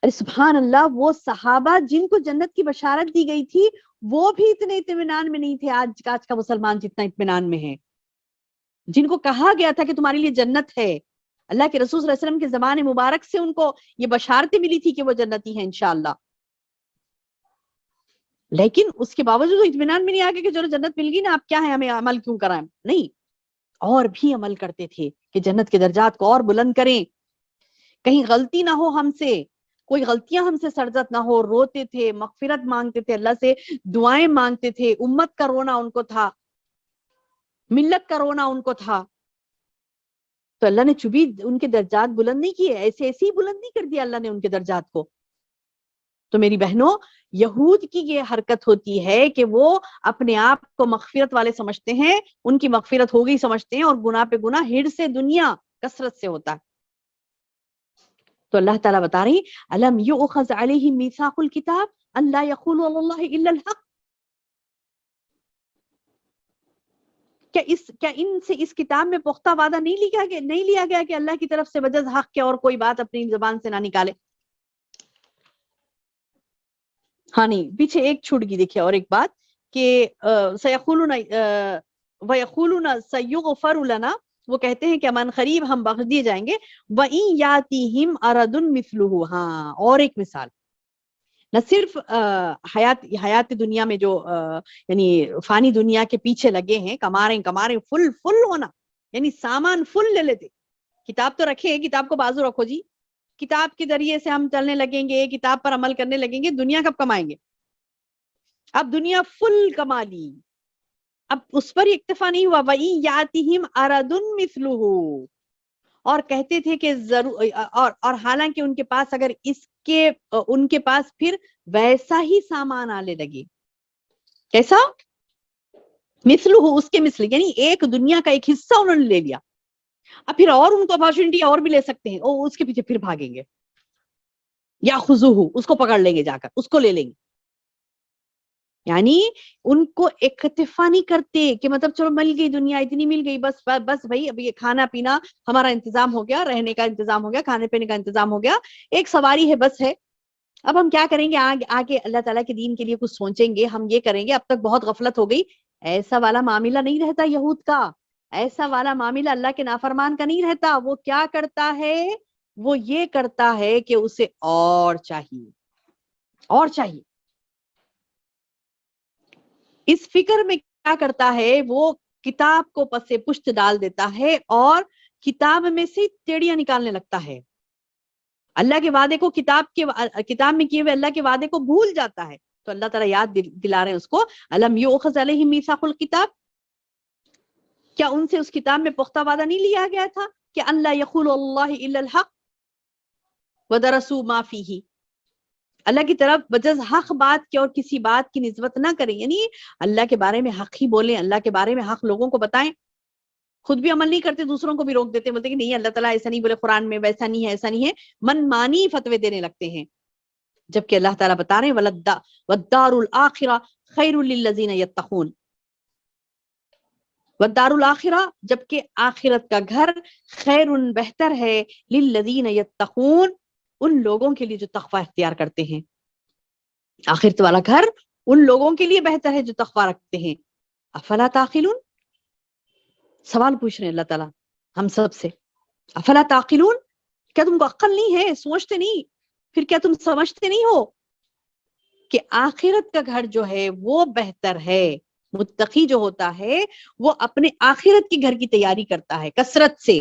ارے سبحان اللہ، وہ صحابہ جن کو جنت کی بشارت دی گئی تھی، وہ بھی اتنے اطمینان میں نہیں تھے آج کا مسلمان جتنا اطمینان میں ہے. جن کو کہا گیا تھا کہ تمہارے لیے جنت ہے، اللہ کے رسول صلی اللہ علیہ وسلم کے زبان مبارک سے ان کو یہ بشارتیں ملی تھی کہ وہ جنتی ہیں انشاءاللہ، لیکن اس کے باوجود اطمینان میں نہیں آگے کہ چلو جنت مل گئی نا، آپ کیا ہے، ہمیں عمل کیوں کرائیں. نہیں، اور بھی عمل کرتے تھے کہ جنت کے درجات کو اور بلند کریں، کہیں غلطی نہ ہو ہم سے، کوئی غلطیاں ہم سے سرزد نہ ہو. روتے تھے، مغفرت مانگتے تھے، اللہ سے دعائیں مانگتے تھے. امت کا رونا ان کو تھا، ملت کا رونا ان کو تھا. تو اللہ نے چوبی ان کے درجات بلند نہیں کیے، ایسے ایسے ہی بلند نہیں کر دیا اللہ نے ان کے درجات کو. تو میری بہنوں، یہود کی یہ حرکت ہوتی ہے کہ وہ اپنے آپ کو مغفرت والے سمجھتے ہیں، ان کی مغفرت ہو گئی سمجھتے ہیں، اور گناہ پہ گناہ، ہڑ سے دنیا کثرت سے ہوتا ہے. تو اللہ تعالیٰ بتا رہی الم یؤخذ علیہم میثاق الکتاب ان لا یقولوا علی اللہ الا الحق. کیا ان سے اس کتاب میں پختہ وعدہ نہیں لیا گیا کہ اللہ کی طرف سے بجز حق کے اور کوئی بات اپنی زبان سے نہ نکالے؟ ہاں نہیں، پیچھے ایک چھوٹ گئی دیکھیے اور ایک بات کہ سیقولون ویقولون سیغفر لنا، وہ کہتے ہیں کہ من قریب ہم بخش دیے جائیں گے، وَإِن یاتیہم ارد مثلہ، ہاں اور ایک مثال، نہ صرف حیات دنیا میں جو یعنی فانی دنیا کے پیچھے لگے ہیں، کمارے فل ہونا، یعنی سامان فل لے لیتے، کتاب تو رکھے، کتاب کو بازو رکھو جی، کتاب کے ذریعے سے ہم چلنے لگیں گے، کتاب پر عمل کرنے لگیں گے، دنیا کب کمائیں گے؟ اب دنیا فل کما لی، اب اس پر اکتفا نہیں ہوا، وَإِن یاتیہم ارد مثلہ، اور کہتے تھے کہ ضرور، اور حالانکہ ان کے پاس اگر ان کے پاس پھر ویسا ہی سامان آنے لگے، کیسا؟ مثلہ، اس کے مثل، یعنی ایک دنیا کا ایک حصہ انہوں نے لے لیا، اب پھر اور ان کو اپارچونٹی اور بھی لے سکتے ہیں، اس کے پیچھے پھر بھاگیں گے، یا خذوہ، اس کو پکڑ لیں گے، جا کر اس کو لے لیں گے، یعنی ان کو اکتفا نہیں کرتے کہ مطلب چلو مل گئی دنیا، اتنی مل گئی، بس بھائی اب یہ کھانا پینا ہمارا انتظام ہو گیا، رہنے کا انتظام ہو گیا، کھانے پینے کا انتظام ہو گیا، ایک سواری ہے بس ہے، اب ہم کیا کریں گے، آگے اللہ تعالیٰ کے دین کے لیے کچھ سوچیں گے، ہم یہ کریں گے، اب تک بہت غفلت ہو گئی۔ ایسا والا معاملہ نہیں رہتا یہود کا، ایسا والا معاملہ اللہ کے نافرمان کا نہیں رہتا، وہ کیا کرتا ہے، وہ یہ کرتا ہے کہ اسے اور چاہیے، اور چاہیے، اس فکر میں کیا کرتا ہے، وہ کتاب کو پس پشت ڈال دیتا ہے اور کتاب میں سے ٹیڑیاں نکالنے لگتا ہے، اللہ کے وعدے کو کتاب میں کیے ہوئے اللہ کے وعدے کو بھول جاتا ہے، تو اللہ تعالیٰ یاد دلا رہے ہیں اس کو، الم یؤخذ علیہم میثاق الکتاب، کیا ان سے اس کتاب میں پختہ وعدہ نہیں لیا گیا تھا کہ ان لا یقولوا اللہ الا الحق ودرسوا ما فیہ، اللہ کی طرف بجز حق بات کی اور کسی بات کی نسبت نہ کریں، یعنی اللہ کے بارے میں حق ہی بولیں، اللہ کے بارے میں حق لوگوں کو بتائیں، خود بھی عمل نہیں کرتے، دوسروں کو بھی روک دیتے، بولتے کہ نہیں اللہ تعالیٰ ایسا نہیں بولے قرآن میں، ویسا نہیں ہے، ایسا نہیں ہے، من مانی فتوے دینے لگتے ہیں، جبکہ اللہ تعالیٰ بتا رہے ہیں والدار الآخرہ خیر للذین یتقون، والدار الآخرہ، جبکہ آخرت کا گھر خیر بہتر ہے، للذین یتقون، ان لوگوں کے لیے جو تقوی اختیار کرتے ہیں، آخرت والا گھر ان لوگوں کے لیے بہتر ہے جو تقوی رکھتے ہیں، افلا تعقلون، سوال پوچھ رہے ہیں اللہ تعالیٰ ہم سب سے، افلا تعقلون، کیا تم کو عقل نہیں ہے، سوچتے نہیں، پھر کیا تم سمجھتے نہیں ہو کہ آخرت کا گھر جو ہے وہ بہتر ہے، متقی جو ہوتا ہے وہ اپنے آخرت کے گھر کی تیاری کرتا ہے، کثرت سے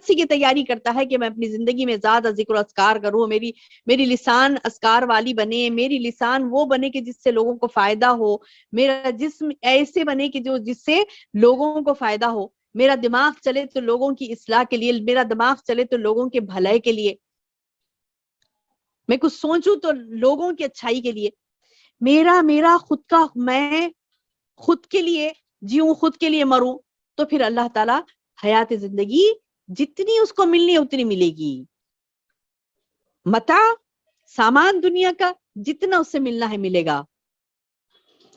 یہ تیاری کرتا ہے کہ میں اپنی زندگی میں زیادہ ذکر و اذکار کروں، میری لسان اذکار والی بنے، میری لسان وہ بنے کہ جس سے لوگوں کو فائدہ ہو، میرا جسم ایسے بنے کہ جس سے لوگوں کو فائدہ ہو، میرا دماغ چلے تو لوگوں کی اصلاح کے لیے، میرا دماغ چلے تو لوگوں کے بھلائی کے لیے، میں کچھ سوچوں تو لوگوں کی اچھائی کے لیے، میرا خود کا، میں خود کے لیے جیوں، خود کے لیے مروں، تو پھر اللہ تعالیٰ حیات زندگی جتنی اس کو ملنی ہے اتنی ملے گی، متاع سامان دنیا کا جتنا اس سے ملنا ہے ملے گا،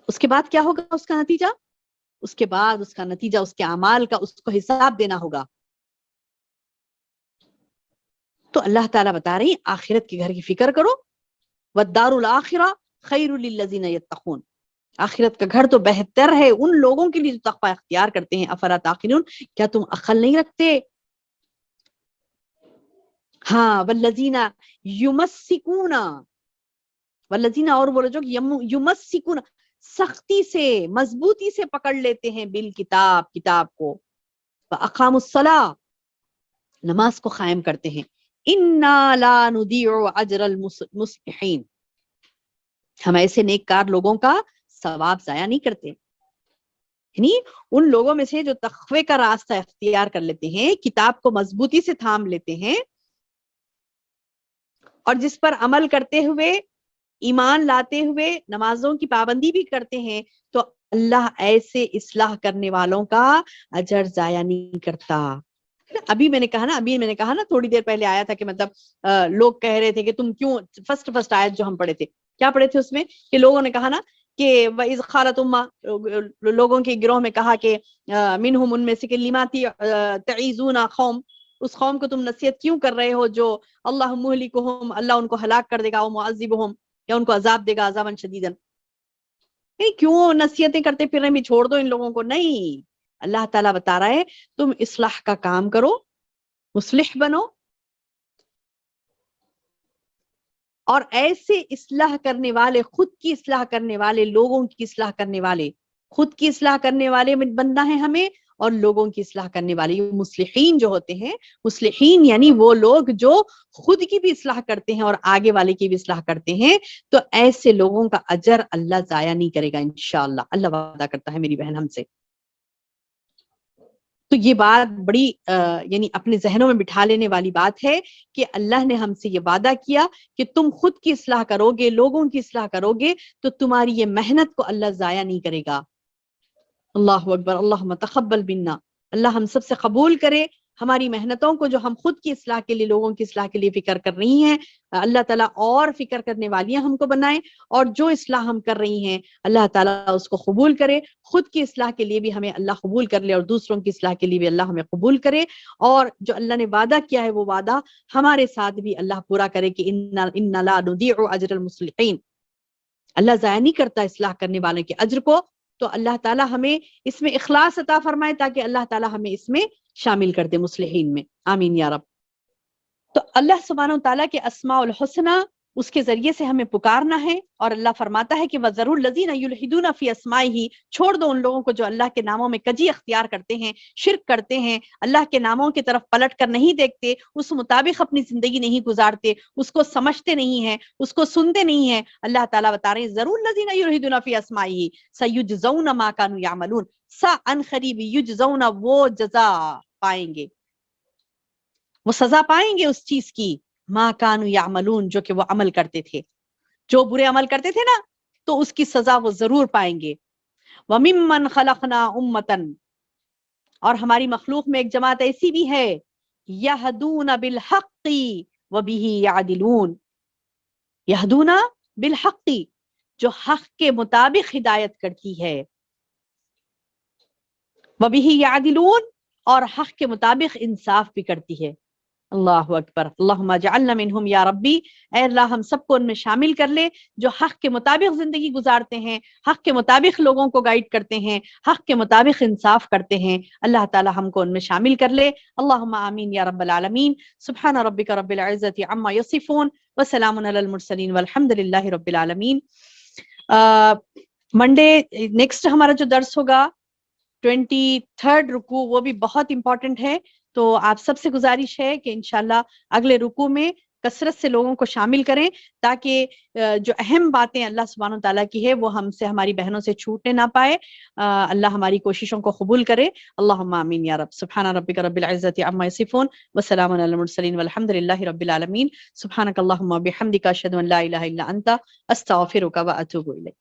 اس کے بعد کیا ہوگا اس کا نتیجہ، اس کے بعد اس کا نتیجہ اس کے اعمال کا اس کو حساب دینا ہوگا، تو اللہ تعالیٰ بتا رہی آخرت کے گھر کی فکر کرو، والدار الآخرہ خیر للذین یتقون، آخرت کا گھر تو بہتر ہے ان لوگوں کے لیے جو تقوی اختیار کرتے ہیں، افلا تعقلون، کیا تم عقل نہیں رکھتے؟ ہاں، والذین یمسکون، والذین، اور وہ لوگ یمسکون، سختی سے مضبوطی سے پکڑ لیتے ہیں بالکتاب، کتاب کو، واقاموا الصلاۃ، نماز کو قائم کرتے ہیں، انا لا نضیع اجر المصلحین، ہم ایسے نیک کار لوگوں کا ثواب ضائع نہیں کرتے، یعنی ان لوگوں میں سے جو تقوی کا راستہ اختیار کر لیتے ہیں، کتاب کو مضبوطی سے تھام لیتے ہیں، اور جس پر عمل کرتے ہوئے، ایمان لاتے ہوئے نمازوں کی پابندی بھی کرتے ہیں، تو اللہ ایسے اصلاح کرنے والوں کا اجر ضائع نہیں کرتا۔ ابھی میں نے کہا نا تھوڑی دیر پہلے آیا تھا کہ مطلب لوگ کہہ رہے تھے کہ تم کیوں، فرسٹ آیت جو ہم پڑھے تھے، کیا پڑھے تھے اس میں، کہ لوگوں نے کہا نا کہ وَإِذْ قَالَتْ أُمَّةٌ لوگوں کے گروہ میں کہا کہ منہم ان میں سے کہ لِمَا تَعِیذُونَ قوم، اس قوم کو تم نصیحت کیوں کر رہے ہو جو اللہ مہلکہم، اللہ ان کو ہلاک کر دے گا، ومعذبہم، یا ان کو عذاب دے گا عذابًا شدیداً. کیوں نصیحتیں کرتے پھر رہے ہیں، چھوڑ دو ان لوگوں کو. نہیں، اللہ تعالیٰ بتا رہا ہے تم اصلاح کا کام کرو، مصلح بنو، اور ایسے اصلاح کرنے والے، خود کی اصلاح کرنے والے، لوگوں کی اصلاح کرنے والے، خود کی اصلاح کرنے والے بننا ہے ہمیں، اور لوگوں کی اصلاح کرنے والے. یہ مصلحین جو ہوتے ہیں، مصلحین یعنی وہ لوگ جو خود کی بھی اصلاح کرتے ہیں اور آگے والے کی بھی اصلاح کرتے ہیں. تو ایسے لوگوں کا اجر اللہ ضائع نہیں کرے گا انشاءاللہ. اللہ وعدہ کرتا ہے میری بہن ہم سے. تو یہ بات بڑی یعنی اپنے ذہنوں میں بٹھا لینے والی بات ہے کہ اللہ نے ہم سے یہ وعدہ کیا کہ تم خود کی اصلاح کرو گے، لوگوں کی اصلاح کرو گے، تو تمہاری یہ محنت کو اللہ ضائع نہیں کرے گا. اللہ اکبر. اللہم تقبل منا. اللہ ہم سب سے قبول کرے ہماری محنتوں کو جو ہم خود کی اصلاح کے لیے، لوگوں کی اصلاح کے لیے فکر کر رہی ہیں. اللہ تعالیٰ اور فکر کرنے والیاں ہم کو بنائیں، اور جو اصلاح ہم کر رہی ہیں اللہ تعالیٰ اس کو قبول کرے. خود کی اصلاح کے لیے بھی ہمیں اللہ قبول کر لے، اور دوسروں کی اصلاح کے لیے بھی اللہ ہمیں قبول کرے. اور جو اللہ نے وعدہ کیا ہے وہ وعدہ ہمارے ساتھ بھی اللہ پورا کرے کہ ان لا نضيع اجر المصلحین. اللہ ضائع نہیں کرتا اصلاح کرنے والے کے اجر کو. تو اللہ تعالیٰ ہمیں اس میں اخلاص عطا فرمائے تاکہ اللہ تعالیٰ ہمیں اس میں شامل کر دے مصلحین میں. آمین یا رب. تو اللہ سبحانہ و تعالیٰ کے اسماء الحسنہ اس کے ذریعے سے ہمیں پکارنا ہے. اور اللہ فرماتا ہے کہ وَذَرُوا الَّذِينَ يُلْحِدُونَ فِي أَسْمَائِهِ، چھوڑ دو ان لوگوں کو جو اللہ کے ناموں میں کجی اختیار کرتے ہیں، شرک کرتے ہیں، اللہ کے ناموں کی طرف پلٹ کر نہیں دیکھتے، اس مطابق اپنی زندگی نہیں گزارتے، اس کو سمجھتے نہیں ہیں، اس کو سنتے نہیں ہیں. اللہ تعالیٰ بتا رہے ہیں ضرور الَّذِينَ يُلْحِدُونَ فِي أَسْمَائِهِ سَيُجْزَوْنَ مَا كَانُوا يَعْمَلُونَ. ان قریب یجزون، وہ جزا پائیں گے، وہ سزا پائیں گے اس چیز کی، ما کانوا یعملون، جو کہ وہ عمل کرتے تھے، جو برے عمل کرتے تھے نا، تو اس کی سزا وہ ضرور پائیں گے. وَمِمَّنْ خَلَقْنَا أُمَّةً، اور ہماری مخلوق میں ایک جماعت ایسی بھی ہے، یہدون بالحق وبہ یعدلون. یہدون بالحق، جو حق کے مطابق ہدایت کرتی ہے، وبہ یعدلون، اور حق کے مطابق انصاف بھی کرتی ہے. اللہ اکبر. اللہم اجعلنا منہم یا ربی. اے اللہ ہم سب کو ان میں شامل کر لے جو حق کے مطابق زندگی گزارتے ہیں، حق کے مطابق لوگوں کو گائیڈ کرتے ہیں، حق کے مطابق انصاف کرتے ہیں. اللہ تعالی ہم کو ان میں شامل کر لے. اللہم آمین یا رب العالمین. سبحان ربک رب العزت عما یصفون وسلام علی المرسلین والحمد للہ رب العالمین. منڈے نیکسٹ ہمارا جو درس ہوگا 23rd رکوع، وہ بھی بہت امپورٹنٹ ہے. تو آپ سب سے گزارش ہے کہ انشاءاللہ اگلے رکوع میں کثرت سے لوگوں کو شامل کریں، تاکہ جو اہم باتیں اللہ سبحانہ و تعالیٰ کی ہے وہ ہم سے، ہماری بہنوں سے چھوٹنے نہ پائے. اللہ ہماری کوششوں کو قبول کرے. اللہم آمین یا رب. سبحان ربک رب العزت عما یصفون وسلام علی المرسلین والحمد للہ رب العالمین. سبحانک اللہم وبحمدک اشہد ان لا الہ الا انت استغفرک واتوب الیک.